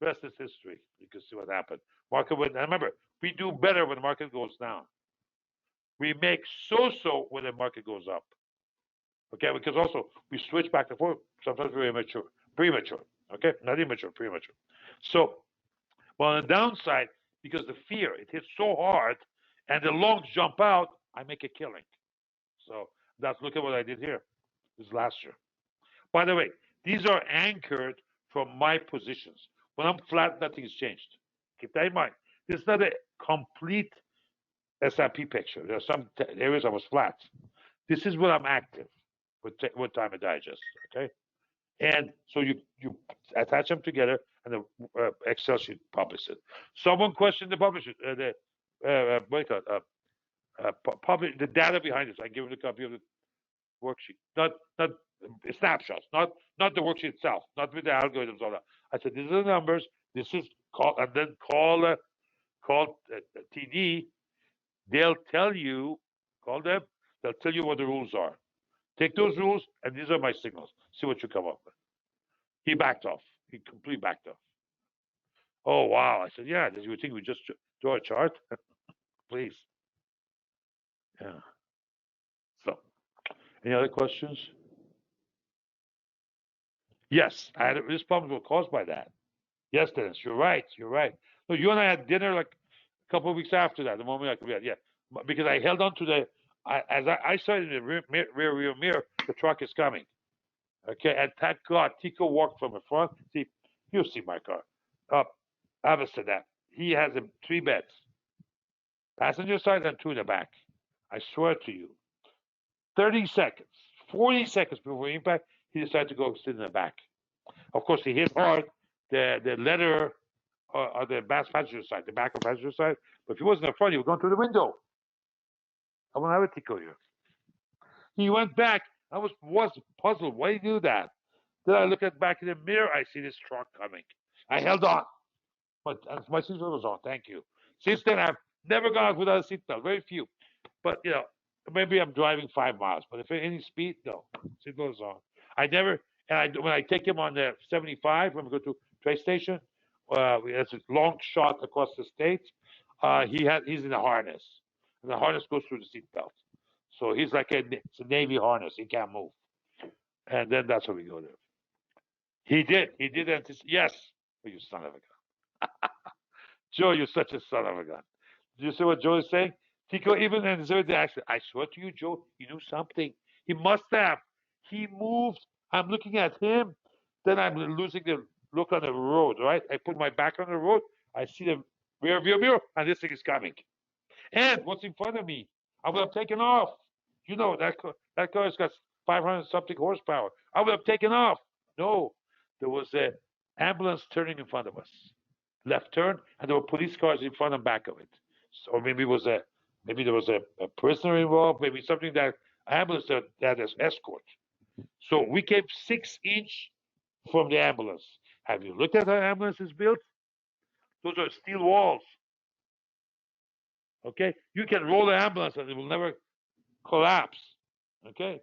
Rest is history. You can see what happened. Market went. And remember, we do better when the market goes down. We make so when the market goes up. Okay, because also we switch back and forth. Sometimes we're premature. Okay, not immature, premature. So, well, on the downside, because the fear it hits so hard, and the longs jump out, I make a killing. So look at what I did here. This last year. By the way, these are anchored from my positions. When I'm flat, nothing's changed. Keep that in mind. This is not a complete S&P picture. There are some areas I was flat. This is when I'm active with time and digest. Okay, and so you attach them together, and the Excel sheet publishes it. Someone questioned the publisher, what do you call it? Publish the data behind it. I give it a copy of the worksheet, not snapshots, not the worksheet itself, not with the algorithms, all that. I said, these are the numbers. This is call, and then call TD. They'll tell you, call them. They'll tell you what the rules are. Take those rules, and these are my signals. See what you come up with. He backed off. He completely backed off. Oh wow! I said, yeah. Did you think we just draw a chart? Please. Yeah. So, any other questions? Yes, these problems were caused by that. Yes, Dennis, you're right. You're right. No, you and I had dinner like a couple of weeks after that. The moment I could read, yeah, because I held on to as I saw it in the rear mirror, the truck is coming. Okay, and thank God, Tico walked from the front. See, you see my car. Amsterdam. He has 3 beds, passenger side and 2 in the back. I swear to you, 30 seconds, 40 seconds before impact, he decided to go sit in the back. Of course, he hit hard the leather on the passenger side, the back of the passenger side. But if he wasn't in the front, he would go through the window. I won't have a Tico here. He went back. I was puzzled. Why did he do that? Then I look back in the mirror. I see this truck coming. I held on. But my seatbelt was on. Thank you. Since then, I've never gone out without a seatbelt. Very few. But, maybe I'm driving 5 miles. But if any speed, no. Seatbelt is on. I never, and when I take him on the 75, when we go to train station, it's a long shot across the state. He's in a harness. And the harness goes through the seatbelt. So he's like it's a Navy harness. He can't move. And then that's where we go there. He did. Yes. Oh, you son of a gun. Joe, you're such a son of a gun. Did you see what Joe is saying? Tico, even in the accident, I swear to you, Joe, he knew something. He must have. He moved. I'm looking at him. Then I'm losing the look on the road, right? I put my back on the road. I see the rear view mirror, and this thing is coming. And what's in front of me? I would have taken off. You know, that car has got 500 something horsepower. I would have taken off. No, there was an ambulance turning in front of us. Left turn, and there were police cars in front and back of it. So maybe there was a prisoner involved, maybe something that ambulance that as escort. So we came 6 inch from the ambulance. Have you looked at how ambulance is built? Those are steel walls. Okay, you can roll the ambulance and it will never collapse. Okay,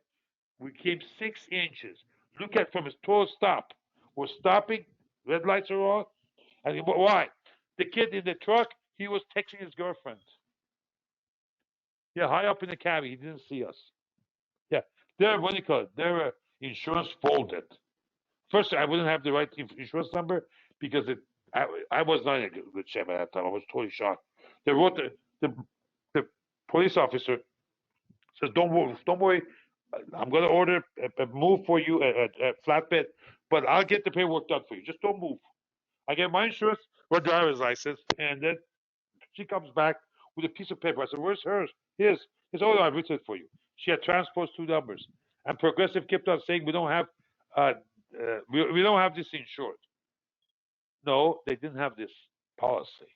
we came 6 inches. Look at from its total stop. We're stopping. Red lights are on. And why? The kid in the truck, he was texting his girlfriend. Yeah, high up in the cab, he didn't see us. Yeah, what do you call it? Their insurance folded. First, I wouldn't have the right insurance number because I was not in a good shape at that time. I was totally shocked. They wrote the Police officer says, "Don't move, don't worry. I'm going to order a move for you, a flatbed, but I'll get the paperwork done for you. Just don't move." I get my insurance, my driver's license, and then she comes back with a piece of paper. I said, "Where's hers?" Here's all I've written for you. She had transposed two numbers, and Progressive kept on saying, "We don't have, uh, we don't have this insured." No, they didn't have this policy.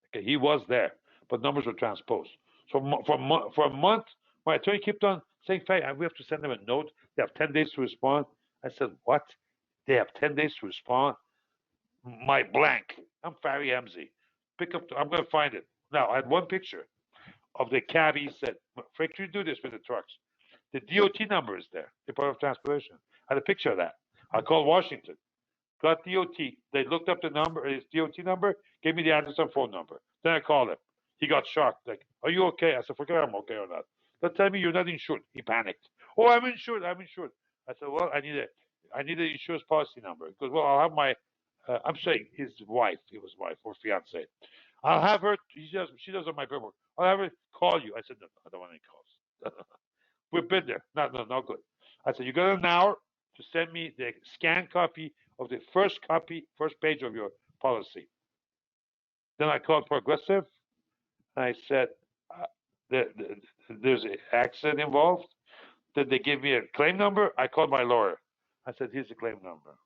Okay, he was there, but numbers were transposed. So for a month, my attorney kept on saying, "Faye, we have to send them a note. They have 10 days to respond." I said, "What? They have 10 days to respond?" My blank. I'm Fari Emzi. Pick up. I'm going to find it. Now, I had one picture of the cabbie said, "Frank, you do this with the trucks." The DOT number is there, Department of Transportation. I had a picture of that. I called Washington, got DOT. They looked up the number, his DOT number, gave me the address and phone number. Then I called him. He got shocked. Like, "Are you okay?" I said, "Forget I'm okay or not. Don't tell me you're not insured." He panicked. "Oh, I'm insured. I'm insured." I said, "Well, I need an insurance policy number." He goes, "Well, I'll have my, I'm saying his wife, it was wife or fiance. I'll have her. She does on my paperwork. I'll have her call you." I said, "No, I don't want any calls. We've been there. No good." I said, "You got an hour to send me the scanned copy of the first page of your policy." Then I called Progressive. And I said, uh, "There's an accident involved." Then they give me a claim number. I called my lawyer. I said, "Here's the claim number."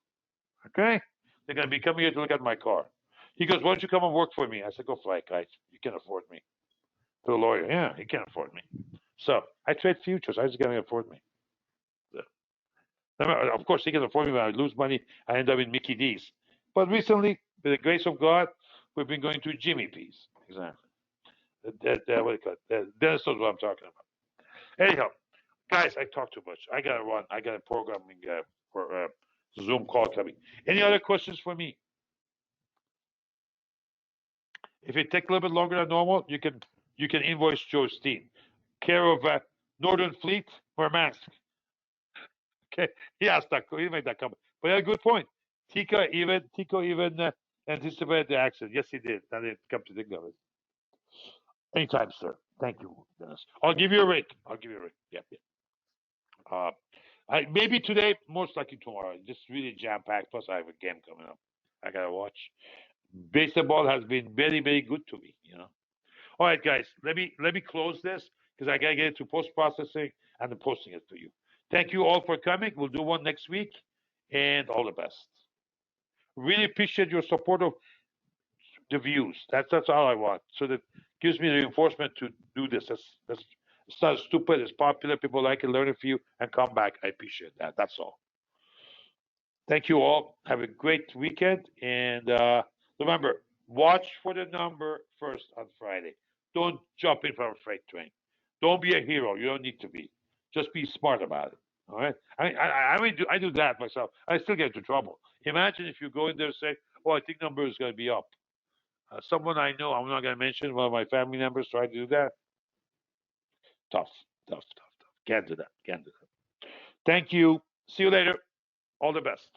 Okay? They're going to be coming here to look at my car. He goes, "Why don't you come and work for me?" I said, "Go fly kites. You can't afford me." To the lawyer, "Yeah, he can't afford me." So I trade futures. I just can't afford me. So, of course, he can afford me. When I lose money, I end up in Mickey D's. But recently, with the grace of God, we've been going to Jimmy P's. Exactly. What do you call it? Dennis knows what I'm talking about. Anyhow, guys, I talk too much. I got to run. I got a programming for Zoom call coming. Any other questions for me? If it takes a little bit longer than normal, you can invoice Joe Steen, care of Northern Fleet, Murmansk. Okay, he asked that. He made that comment. But he had a good point. Tico even anticipated the accident. Yes, he did. Now they come to think of it. Anytime, sir. Thank you, Dennis. I'll give you a ring. I'll give you a ring. Yeah, yeah. Uh, maybe today, most likely tomorrow. Just really jam packed. Plus, I have a game coming up. I gotta watch. Baseball has been very, very good to me. All right, guys. Let me close this because I gotta get it to post processing and then posting it for you. Thank you all for coming. We'll do one next week, and all the best. Really appreciate your support of the views. That's all I want. So that gives me the reinforcement to do this. That's it's not stupid. It's popular. People like it. Learn a few and come back. I appreciate that. That's all. Thank you all. Have a great weekend. And remember, watch for the number first on Friday. Don't jump in from a freight train. Don't be a hero. You don't need to be. Just be smart about it. All right. I do that myself. I still get into trouble. Imagine if you go in there and say, "Oh, I think number is going to be up." Someone I know, I'm not going to mention, one of my family members tried to do that. Tough, tough, tough, tough. Can't do that. Can't do that. Thank you. See you later. All the best.